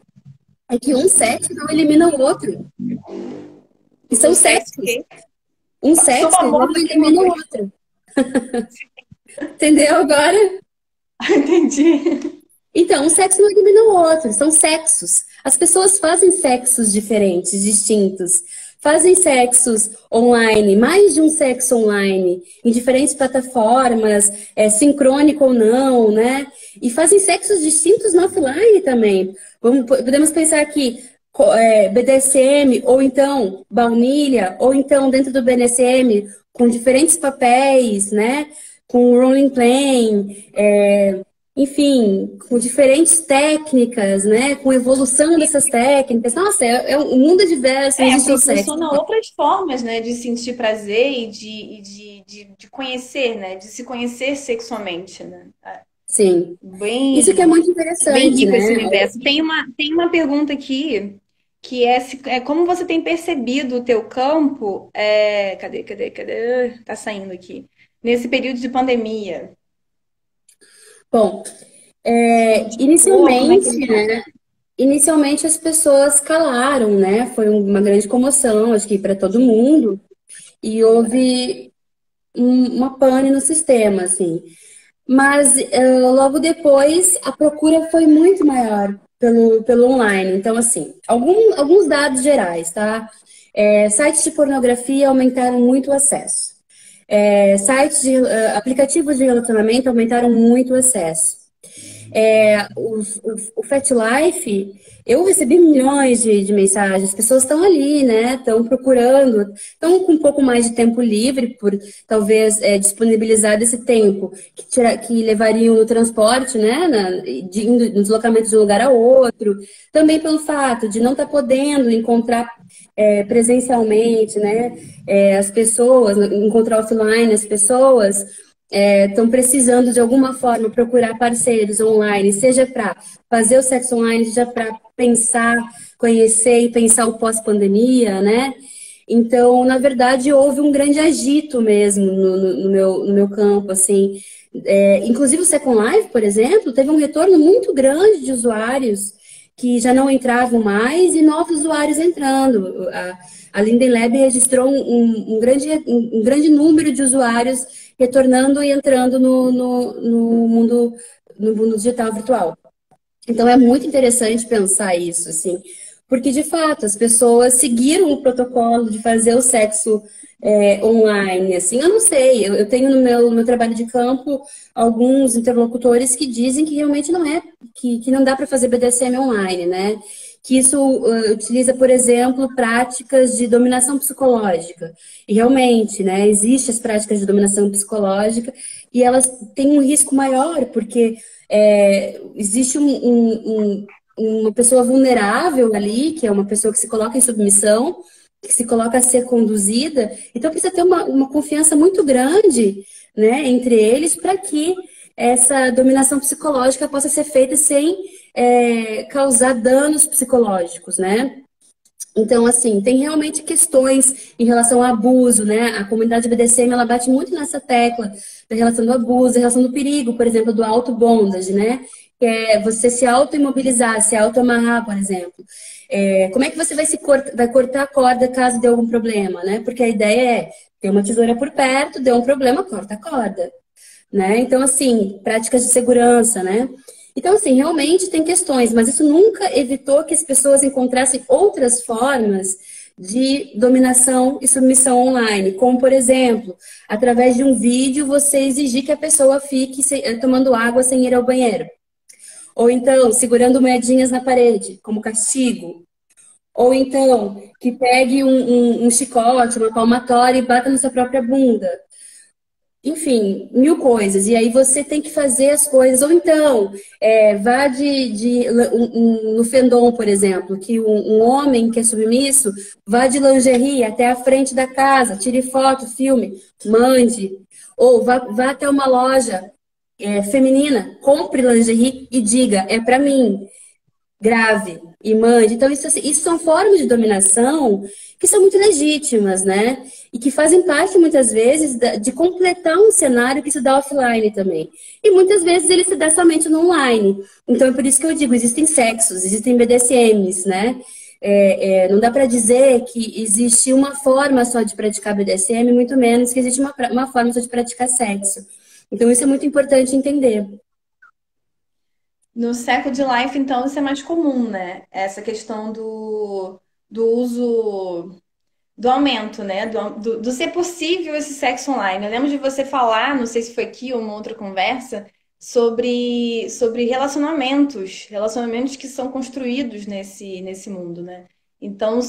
Speaker 2: é que um sexo não elimina o outro. E
Speaker 1: O
Speaker 2: são
Speaker 1: sexo,
Speaker 2: sexos.
Speaker 1: ok?
Speaker 2: Um
Speaker 1: Sou
Speaker 2: sexo
Speaker 1: amor
Speaker 2: não
Speaker 1: do que uma
Speaker 2: elimina o
Speaker 1: coisa.
Speaker 2: outro. Entendeu agora?
Speaker 1: Entendi.
Speaker 2: Então, um sexo não elimina o outro, são sexos. As pessoas fazem sexos diferentes, distintos. Fazem sexos online, mais de um sexo online, em diferentes plataformas, sincrônico ou não, né? E fazem sexos distintos no offline também. Podemos pensar que BDSM, ou então baunilha, ou então dentro do BDSM, com diferentes papéis, né? Com role playing, enfim, com diferentes técnicas, né? Com evolução dessas técnicas. Nossa, um mundo diverso, não existe o sexo.
Speaker 1: Proporciona outras formas, né, de sentir prazer de conhecer, né, de se conhecer sexualmente, né.
Speaker 2: Sim. Isso que é
Speaker 1: Bem,
Speaker 2: muito
Speaker 1: bem
Speaker 2: interessante,
Speaker 1: rico esse
Speaker 2: né?
Speaker 1: universo. Tem uma pergunta aqui que como você tem percebido o teu campo, cadê? Tá saindo aqui. Nesse período de pandemia.
Speaker 2: Bom,
Speaker 1: Se modificou, como é que ele tá?
Speaker 2: inicialmente as pessoas calaram, né? Foi uma grande comoção, acho que para todo mundo, e houve uma pane no sistema, assim. Mas logo depois a procura foi muito maior pelo online. Então, assim, alguns dados gerais, tá? Sites de pornografia aumentaram muito o acesso. Aplicativos de relacionamento aumentaram muito o acesso. O Fat Life, eu recebi milhões de mensagens, as pessoas estão ali, né? Estão procurando, estão com um pouco mais de tempo livre, por talvez disponibilizar desse tempo que levariam no transporte, né? No deslocamento de um lugar a outro. Também pelo fato de não estar podendo encontrar presencialmente, né? As pessoas, encontrar offline as pessoas estão precisando de alguma forma procurar parceiros online, seja para fazer o sexo online, seja para pensar, conhecer e pensar o pós-pandemia, né? Então, na verdade, houve um grande agito mesmo no meu campo, assim. Inclusive o Second Life, por exemplo, teve um retorno muito grande de usuários que já não entravam mais e novos usuários entrando. A Linden Lab registrou um grande número de usuários retornando e entrando no mundo digital virtual. Então é muito interessante pensar isso, assim, porque de fato as pessoas seguiram o protocolo de fazer o sexo online, assim, eu não sei, eu tenho no meu trabalho de campo alguns interlocutores que dizem que realmente não que não dá para fazer BDSM online, né? Que isso utiliza, por exemplo, práticas de dominação psicológica. E realmente, né, existem as práticas de dominação psicológica e elas têm um risco maior, porque existe uma pessoa vulnerável ali, que é uma pessoa que se coloca em submissão, que se coloca a ser conduzida, então precisa ter uma confiança muito grande, né, entre eles para que essa dominação psicológica possa ser feita sem causar danos psicológicos, né? Então, assim, tem realmente questões em relação ao abuso, né? A comunidade BDSM, ela bate muito nessa tecla da relação do abuso, da relação do perigo, por exemplo, do auto-bondage, né? Que é você se auto-imobilizar, se auto-amarrar, por exemplo. Como é que você vai cortar a corda caso dê algum problema, né? Porque a ideia é ter uma tesoura por perto, deu um problema, corta a corda, né? Então, assim, práticas de segurança, né? Então, assim, realmente tem questões, mas isso nunca evitou que as pessoas encontrassem outras formas de dominação e submissão online, como, por exemplo, através de um vídeo, você exigir que a pessoa fique tomando água sem ir ao banheiro. Ou então, segurando moedinhas na parede, como castigo. Ou então, que pegue um chicote, uma palmatória e bata na sua própria bunda. Enfim, mil coisas. E aí você tem que fazer as coisas. Ou então, vá no Fendom, por exemplo, que um homem que é submisso vá de lingerie até a frente da casa, tire foto, filme, mande. Ou vá até uma loja feminina, compre lingerie e diga, é para mim. Grave e mande. Então, isso são formas de dominação que são muito legítimas, né? E que fazem parte, muitas vezes, de completar um cenário que se dá offline também. E muitas vezes ele se dá somente no online. Então, é por isso que eu digo, existem sexos, existem BDSMs, né? Não dá para dizer que existe uma forma só de praticar BDSM, muito menos que existe uma forma só de praticar sexo. Então, isso é muito importante entender.
Speaker 1: No Second Life, então, isso é mais comum, né? Essa questão do uso, do aumento, né? Do ser possível esse sexo online. Eu lembro de você falar, não sei se foi aqui ou uma outra conversa, sobre relacionamentos que são construídos nesse mundo, né? Então,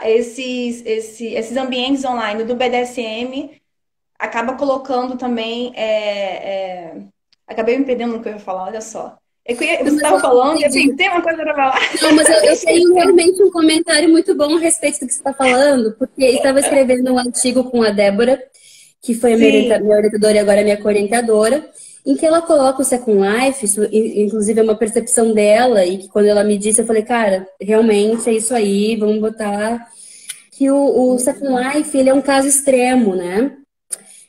Speaker 1: esses ambientes online do BDSM acaba colocando também. Acabei me perdendo no que eu ia falar, olha só. Você estava falando, e assim, tem uma coisa para falar.
Speaker 2: Não, mas eu tenho realmente um comentário muito bom a respeito do que você está falando, porque estava escrevendo um artigo com a Débora, que foi a minha orientadora e agora a minha co-orientadora, em que ela coloca o Second Life, isso, inclusive é uma percepção dela, e que quando ela me disse, eu falei, cara, realmente é isso aí, vamos botar que o Second Life, ele é um caso extremo, né?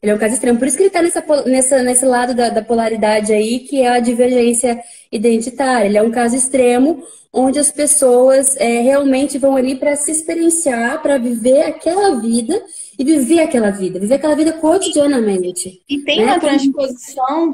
Speaker 2: Ele é um caso extremo. Por isso que ele está nesse lado da polaridade aí, que é a divergência identitária. Ele é um caso extremo, onde as pessoas realmente vão ali para se experienciar, para viver aquela vida e viver aquela vida cotidianamente.
Speaker 1: E tem uma transposição,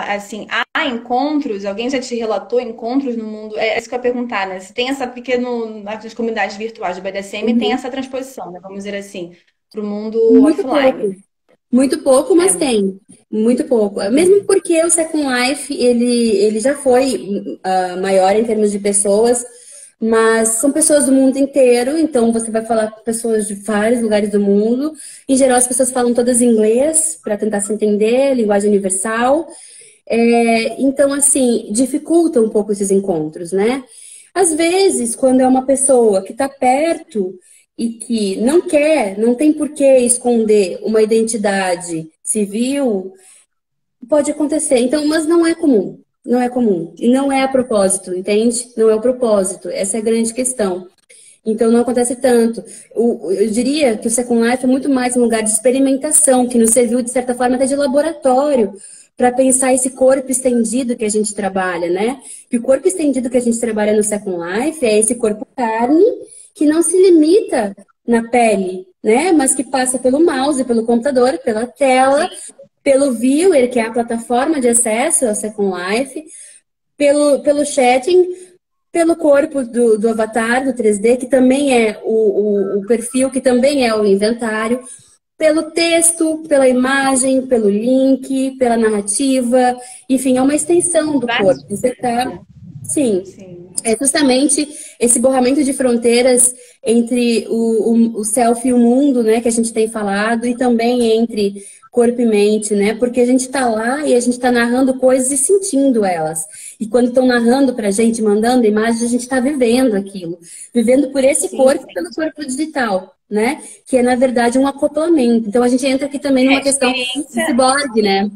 Speaker 1: assim, há encontros, alguém já te relatou encontros no mundo? É isso que eu ia perguntar, né? Se tem essa pequena, nas comunidades virtuais do BDSM, tem essa transposição, né? Vamos dizer assim, para o mundo
Speaker 2: Muito
Speaker 1: offline.
Speaker 2: pouco. Muito pouco, mas tem. Muito pouco. Mesmo porque o Second Life, ele já foi maior em termos de pessoas, mas são pessoas do mundo inteiro, então você vai falar com pessoas de vários lugares do mundo. Em geral, as pessoas falam todas inglês, para tentar se entender, linguagem universal. Então, assim, dificulta um pouco esses encontros, né? Às vezes, quando é uma pessoa que está perto e que não quer, não tem por que esconder uma identidade civil, pode acontecer. Então, mas não é comum. Não é comum. E não é a propósito, entende? Não é o propósito. Essa é a grande questão. Então, não acontece tanto. Eu diria que o Second Life é muito mais um lugar de experimentação, que nos serviu, de certa forma, até de laboratório, para pensar esse corpo estendido que a gente trabalha, né? Que o corpo estendido que a gente trabalha no Second Life é esse corpo carne, que não se limita na pele, né? Mas que passa pelo mouse, pelo computador, pela tela, pelo viewer, que é a plataforma de acesso ao Second Life, pelo chatting, pelo corpo do avatar, do 3D, que também é o perfil, que também é o inventário, pelo texto, pela imagem, pelo link, pela narrativa, enfim, é uma extensão do corpo. Você tá... Sim. É justamente esse borramento de fronteiras entre o self e o mundo, né, que a gente tem falado, e também entre corpo e mente, né? Porque a gente tá lá e a gente tá narrando coisas e sentindo elas. E quando estão narrando pra gente, mandando imagens, a gente tá vivendo aquilo. Vivendo por esse
Speaker 1: Sim,
Speaker 2: corpo e pelo corpo digital, né? Que é, na verdade, um acoplamento. Então, a gente entra aqui também
Speaker 1: é
Speaker 2: numa questão de
Speaker 1: experiência.
Speaker 2: ciborgue, né?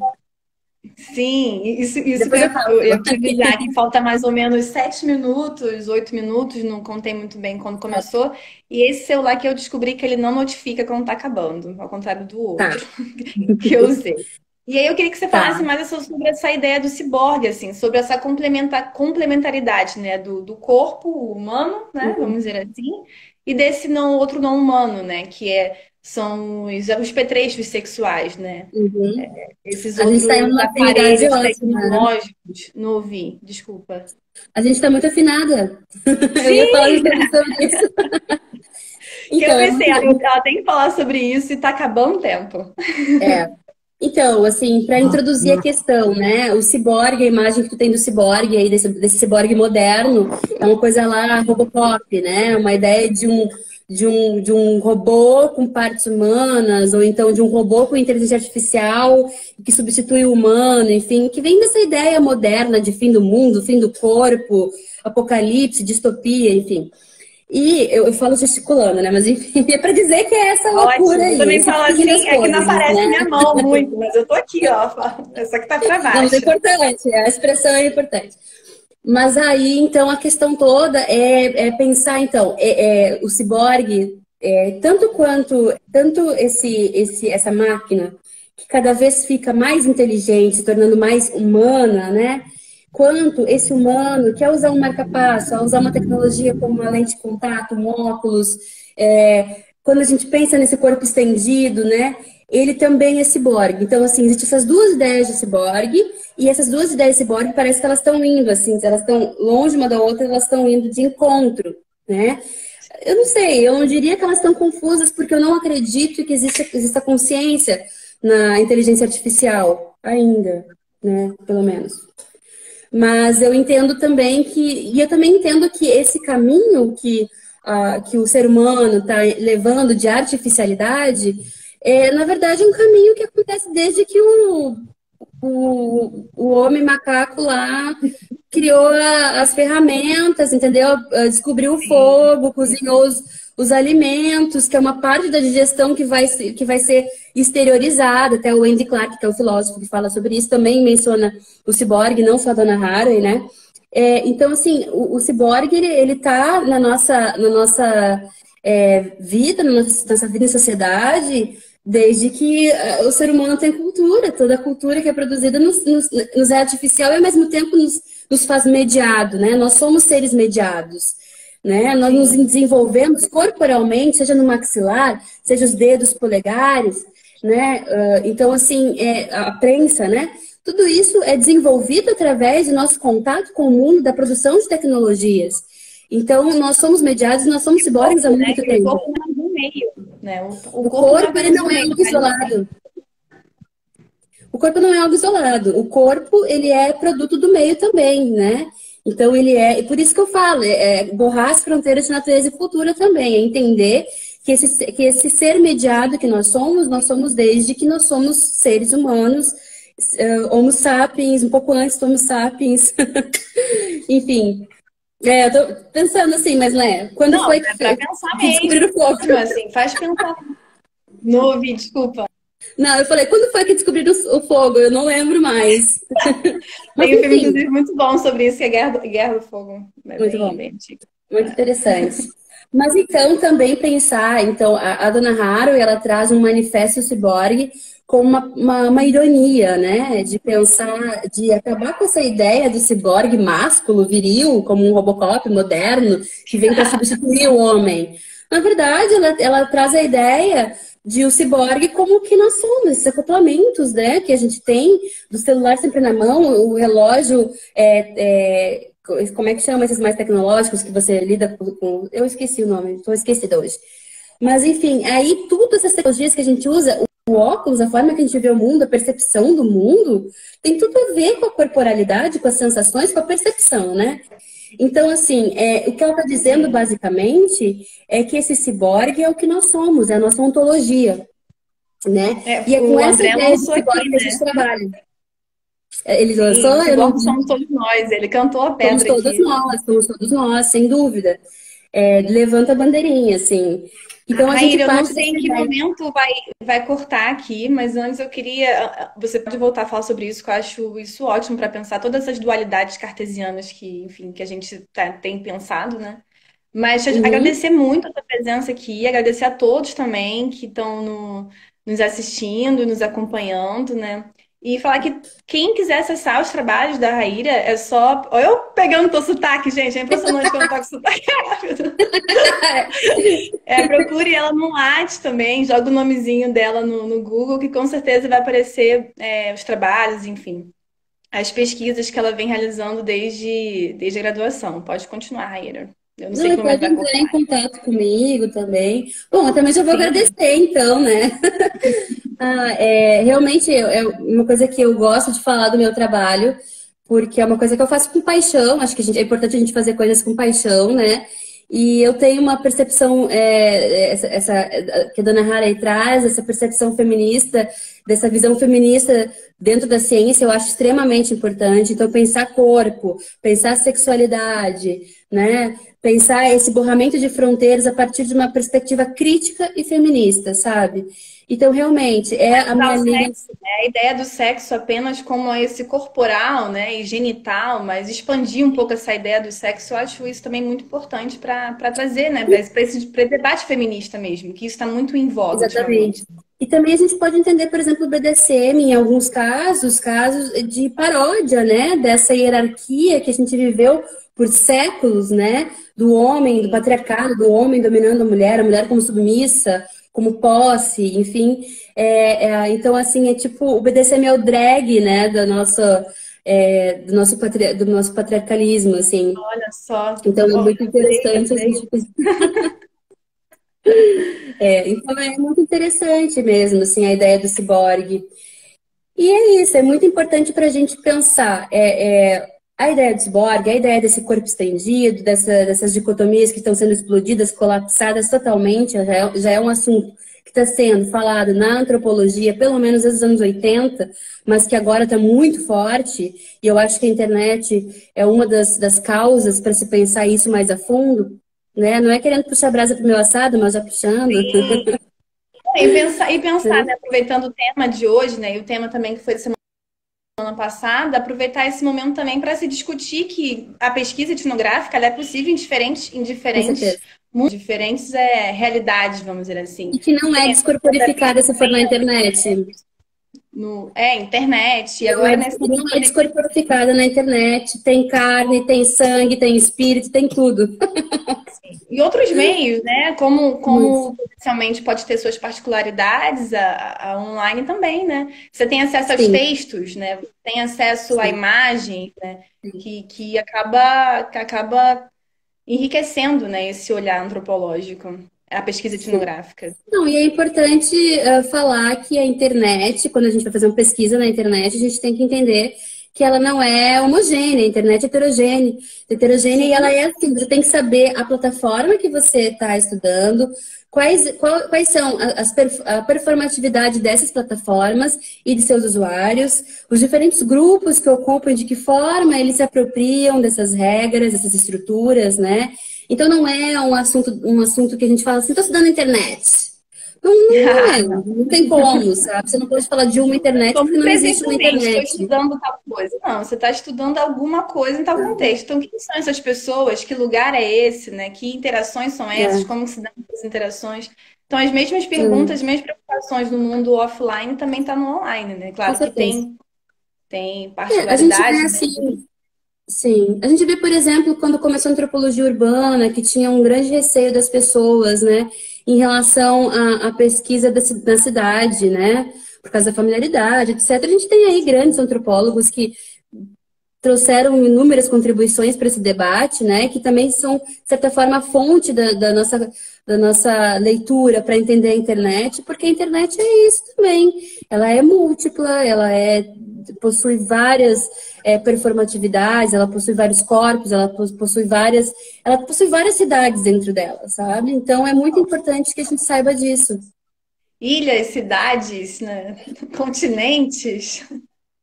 Speaker 1: Sim, isso que
Speaker 2: Depois eu falo.
Speaker 1: eu ia te avisar, que falta mais ou menos 7 minutos, 8 minutos, não contei muito bem quando começou. E esse celular que eu descobri que ele não notifica quando tá acabando, ao contrário do
Speaker 2: Tá,
Speaker 1: outro que eu usei. E aí eu queria que você falasse
Speaker 2: tá.
Speaker 1: mais sobre essa ideia do ciborgue, assim, sobre essa complementaridade, né, do corpo humano, né, vamos dizer assim, e desse não outro não humano, né, são os petrechos sexuais, né?
Speaker 2: Uhum.
Speaker 1: Esses
Speaker 2: A gente está em
Speaker 1: outros
Speaker 2: uma afinidade
Speaker 1: aparelhos
Speaker 2: ótima, né?
Speaker 1: tecnológicos, não ouvi, desculpa.
Speaker 2: A gente está muito afinada. Eu ia falar
Speaker 1: Sim,
Speaker 2: justamente sobre isso.
Speaker 1: que eu
Speaker 2: Então, é
Speaker 1: pensei,
Speaker 2: muito.
Speaker 1: ela tem que falar sobre isso e tá acabando o tempo.
Speaker 2: É. Então, assim, para introduzir a questão, né? O ciborgue, a imagem que tu tem do ciborgue aí, desse ciborgue moderno, é uma coisa lá, Robocop, né? Uma ideia de um robô com partes humanas, ou então de um robô com inteligência artificial que substitui o humano, enfim, que vem dessa ideia moderna de fim do mundo, fim do corpo, apocalipse, distopia, enfim. E eu falo gesticulando, né? Mas enfim, é para dizer que é essa loucura
Speaker 1: Ótimo. Eu
Speaker 2: aí,
Speaker 1: também
Speaker 2: esse
Speaker 1: falo
Speaker 2: fim das
Speaker 1: assim, é que não
Speaker 2: coisas,
Speaker 1: aparece
Speaker 2: né?
Speaker 1: minha mão muito, mas eu tô aqui, ó. Essa que tá pra
Speaker 2: Não, mas é
Speaker 1: baixo.
Speaker 2: importante, a expressão é importante. Mas aí, então, a questão toda é pensar, então, o ciborgue, tanto essa máquina, que cada vez fica mais inteligente, se tornando mais humana, né? Quanto esse humano quer usar um marca-passo, usar uma tecnologia como uma lente de contato, um óculos, quando a gente pensa nesse corpo estendido, né? Ele também é ciborgue. Então, assim, existem essas duas ideias de ciborgue, e essas duas ideias de ciborgue parece que elas estão indo, assim, elas estão longe uma da outra, elas estão indo de encontro, né? Eu não sei, eu não diria que elas estão confusas, porque eu não acredito que exista consciência na inteligência artificial ainda, né? Pelo menos. Mas eu entendo também e eu também entendo que esse caminho que o ser humano está levando de artificialidade na verdade, um caminho que acontece desde que o homem macaco lá criou as ferramentas, entendeu? Descobriu o
Speaker 1: Sim.
Speaker 2: fogo, cozinhou os alimentos, que é uma parte da digestão que vai ser exteriorizada. Até o Andy Clark, que é o filósofo que fala sobre isso, também menciona o ciborgue, não só a Donna Haraway, né? Então, assim, o ciborgue, ele tá na nossa vida, na nossa vida em sociedade, desde que o ser humano tem cultura, toda a cultura que é produzida nos é artificial e ao mesmo tempo nos faz mediado, né? Nós somos seres mediados, né? Nós nos
Speaker 1: Sim.
Speaker 2: desenvolvemos corporalmente, seja no maxilar, seja os dedos polegares, né? Então, assim, a prensa, né? Tudo isso é desenvolvido através do nosso contato com o mundo da produção de tecnologias. Então, nós somos mediados, nós somos ciborgues há
Speaker 1: Corpo, né?
Speaker 2: muito
Speaker 1: Aquele
Speaker 2: tempo.
Speaker 1: corpo não é do meio, né? O
Speaker 2: O
Speaker 1: corpo não é
Speaker 2: corpo, ele
Speaker 1: apenas
Speaker 2: não
Speaker 1: do
Speaker 2: é
Speaker 1: meio,
Speaker 2: algo
Speaker 1: mas assim.
Speaker 2: isolado. O corpo não é algo isolado. O corpo, ele é produto do meio também, né? Então, e por isso que eu falo, borrar as fronteiras de natureza e cultura também, é entender que esse ser mediado que nós somos desde que nós somos seres humanos, Homo sapiens, um pouco antes do Homo sapiens, enfim. Eu tô pensando assim, mas né, quando
Speaker 1: Não,
Speaker 2: foi
Speaker 1: é para pensar
Speaker 2: que descobriram o fogo?
Speaker 1: mesmo, assim, faz pensar. Não ouvi, desculpa.
Speaker 2: Não, eu falei, quando foi que descobriram o fogo? Eu não lembro mais. Mas
Speaker 1: Tem um filme,
Speaker 2: enfim,
Speaker 1: inclusive, muito bom sobre isso, que é Guerra do Fogo. É
Speaker 2: muito
Speaker 1: bem,
Speaker 2: bom,
Speaker 1: bem antigo.
Speaker 2: muito interessante. Mas então também pensar, então a Dona Haraway, ela traz um manifesto ciborgue com uma ironia, né? De pensar, de acabar com essa ideia do ciborgue másculo, viril, como um Robocop moderno, que vem para substituir o homem. Na verdade, ela traz a ideia de o ciborgue como que nós somos, esses acoplamentos, né? Que a gente tem, do celular sempre na mão, o relógio como é que chama esses mais tecnológicos que você lida com. Eu esqueci o nome, estou esquecida hoje. Mas, enfim, aí todas essas tecnologias que a gente usa, o óculos, a forma que a gente vê o mundo, a percepção do mundo, tem tudo a ver com a corporalidade, com as sensações, com a percepção, né? Então, assim, o que ela está dizendo,
Speaker 1: Sim.
Speaker 2: basicamente, é que esse ciborgue é o que nós somos, é a nossa ontologia. né?
Speaker 1: É,
Speaker 2: E é com
Speaker 1: o
Speaker 2: essa
Speaker 1: André
Speaker 2: ideia de
Speaker 1: lançou aqui,
Speaker 2: ciborgue que a
Speaker 1: né?
Speaker 2: gente trabalha. Ele
Speaker 1: Sim,
Speaker 2: lançou, eu não...
Speaker 1: ciborgue somos todos nós. Ele cantou a pedra aqui.
Speaker 2: Somos todos nós, sem dúvida. É, levanta a bandeirinha, assim. Então a gente
Speaker 1: Raíra, eu não
Speaker 2: parte
Speaker 1: sei
Speaker 2: dessa
Speaker 1: em que
Speaker 2: ideia.
Speaker 1: momento vai cortar aqui, mas antes eu queria. Você pode voltar a falar sobre isso, que eu acho isso ótimo para pensar todas essas dualidades cartesianas que, enfim, que a gente tem pensado, né? Mas
Speaker 2: Uhum.
Speaker 1: agradecer muito a sua presença aqui, agradecer a todos também que estão nos assistindo, nos acompanhando, né? E falar que quem quiser acessar os trabalhos da Raíra é só. Olha eu pegando teu sotaque, gente, é impressionante quando eu toco sotaque rápido. Procure ela no Lattes também, joga o nomezinho dela no Google, que com certeza vai aparecer os trabalhos, enfim, as pesquisas que ela vem realizando desde a graduação. Pode continuar, Raíra. Eu não
Speaker 2: Não,
Speaker 1: sei que
Speaker 2: e
Speaker 1: momento
Speaker 2: pode
Speaker 1: vai
Speaker 2: entrar em
Speaker 1: cortar.
Speaker 2: contato comigo também. Bom, eu também já vou
Speaker 1: Sim,
Speaker 2: agradecer, então, né? Realmente é uma coisa que eu gosto de falar do meu trabalho, porque é uma coisa que eu faço com paixão. Acho que é importante a gente fazer coisas com paixão, né? E eu tenho uma percepção, que a dona Harry traz, essa percepção feminista, dessa visão feminista dentro da ciência, eu acho extremamente importante. Então, pensar corpo, pensar sexualidade, né? Pensar esse borramento de fronteiras a partir de uma perspectiva crítica e feminista, sabe? Então, realmente, é a
Speaker 1: usar
Speaker 2: minha
Speaker 1: o
Speaker 2: linha.
Speaker 1: sexo, né? A ideia do sexo apenas como esse corporal, né, e genital, mas expandir um pouco essa ideia do sexo, eu acho isso também muito importante para trazer, né, para esse debate feminista mesmo, que isso está muito em voga
Speaker 2: Exatamente.
Speaker 1: ultimamente.
Speaker 2: E também a gente pode entender, por exemplo, o BDSM, em alguns casos, casos de paródia, né, dessa hierarquia que a gente viveu por séculos, né, do homem, do
Speaker 1: Sim.
Speaker 2: patriarcado, do homem dominando a mulher como submissa, como posse, enfim. Então, assim, é tipo, o BDSM é o drag, né, do nosso patriarcalismo, assim.
Speaker 1: Olha só,
Speaker 2: Então, é
Speaker 1: ó,
Speaker 2: muito interessante a
Speaker 1: adorei.
Speaker 2: gente... então, é muito interessante mesmo, assim, a ideia do ciborgue. E é isso, é muito importante para a gente pensar a ideia do ciborgue, a ideia desse corpo estendido, dessas dicotomias que estão sendo explodidas, colapsadas totalmente, já é um assunto que está sendo falado na antropologia, pelo menos desde os anos 80, mas que agora está muito forte, e eu acho que a internet é uma das causas para se pensar isso mais a fundo, né? Não é querendo puxar a brasa para o meu assado, mas já puxando.
Speaker 1: E pensar, né, aproveitando o tema de hoje, né, e o tema também que foi semana passada, aproveitar esse momento também para se discutir que a pesquisa etnográfica ela é possível em
Speaker 2: Com
Speaker 1: diferentes
Speaker 2: certeza.
Speaker 1: mundos, diferentes realidades, vamos dizer assim.
Speaker 2: E que não é
Speaker 1: Tem
Speaker 2: descorporificada se for na internet.
Speaker 1: no internet, e agora nesse
Speaker 2: Não
Speaker 1: momento
Speaker 2: é
Speaker 1: também.
Speaker 2: descorporificada na internet. Tem carne, tem sangue, tem espírito, tem tudo.
Speaker 1: E outros meios, né? Como,
Speaker 2: Muito.
Speaker 1: como potencialmente pode ter suas particularidades, a online também, né? Você tem acesso aos
Speaker 2: Sim,
Speaker 1: textos, né? Você tem acesso a
Speaker 2: sim.
Speaker 1: imagens, né? Que acaba enriquecendo, né, esse olhar antropológico, a pesquisa
Speaker 2: Sim.
Speaker 1: etnográfica.
Speaker 2: Não, e é importante falar que a internet, quando a gente vai fazer uma pesquisa na internet, a gente tem que entender que ela não é homogênea, a internet é heterogênea. Heterogênea e ela
Speaker 1: Sim,
Speaker 2: é assim, você tem que saber a plataforma que você está estudando, quais são a performatividade dessas plataformas e de seus usuários, os diferentes grupos que ocupam, de que forma eles se apropriam dessas regras, dessas estruturas, né? Então não é um assunto que a gente fala assim, estou estudando internet. Não é,
Speaker 1: não.
Speaker 2: não tem como, sabe? Você não pode falar de uma internet porque
Speaker 1: Como
Speaker 2: não existe uma
Speaker 1: presencialmente, estou
Speaker 2: internet.
Speaker 1: estudando tal coisa. Não, você está estudando alguma coisa em tal contexto. Então, quem são essas pessoas? Que lugar é esse, né? Que interações são essas?
Speaker 2: É,
Speaker 1: Como se dão essas interações? Então, as mesmas perguntas, as
Speaker 2: é,
Speaker 1: mesmas preocupações do mundo offline também está no online, né?
Speaker 2: com
Speaker 1: Claro que
Speaker 2: certeza.
Speaker 1: tem
Speaker 2: A gente vê
Speaker 1: particularidades, né?
Speaker 2: assim, sim. A gente vê, por exemplo, quando começou a antropologia urbana, que tinha um grande receio das pessoas, né, em relação à pesquisa da cidade, né, por causa da familiaridade, etc. A gente tem aí grandes antropólogos que trouxeram inúmeras contribuições para esse debate, né, que também são, de certa forma, a fonte da nossa leitura para entender a internet, porque a internet é isso também. Ela é múltipla, possui várias performatividades, ela possui vários corpos, ela possui várias cidades dentro dela, sabe? Então é muito importante que a gente saiba disso.
Speaker 1: ilhas, cidades, né? Continentes.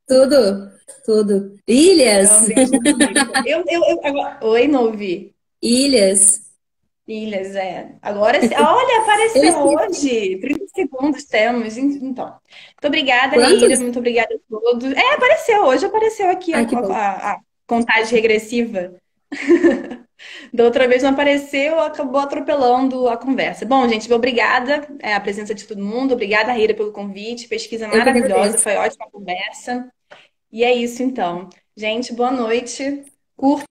Speaker 2: Tudo, tudo.
Speaker 1: É um
Speaker 2: Ilhas,
Speaker 1: ambiente bonito. Oi, Novi.
Speaker 2: ilhas.
Speaker 1: Ilhas, é. Agora, olha,
Speaker 2: Eu
Speaker 1: apareceu
Speaker 2: esqueci.
Speaker 1: hoje. 30 segundos temos. Então, muito obrigada, Reira.
Speaker 2: Quantos?
Speaker 1: Muito obrigada a todos. É, apareceu. Hoje apareceu aqui
Speaker 2: Ai, que bom.
Speaker 1: a contagem regressiva. Da outra vez não apareceu, acabou atropelando a conversa. Bom, gente, obrigada, a presença de todo mundo. Obrigada, Reira, pelo convite. Pesquisa
Speaker 2: Eu que
Speaker 1: maravilhosa.
Speaker 2: agradeço.
Speaker 1: Foi ótima a conversa. E é isso, então. Gente, boa noite. Curta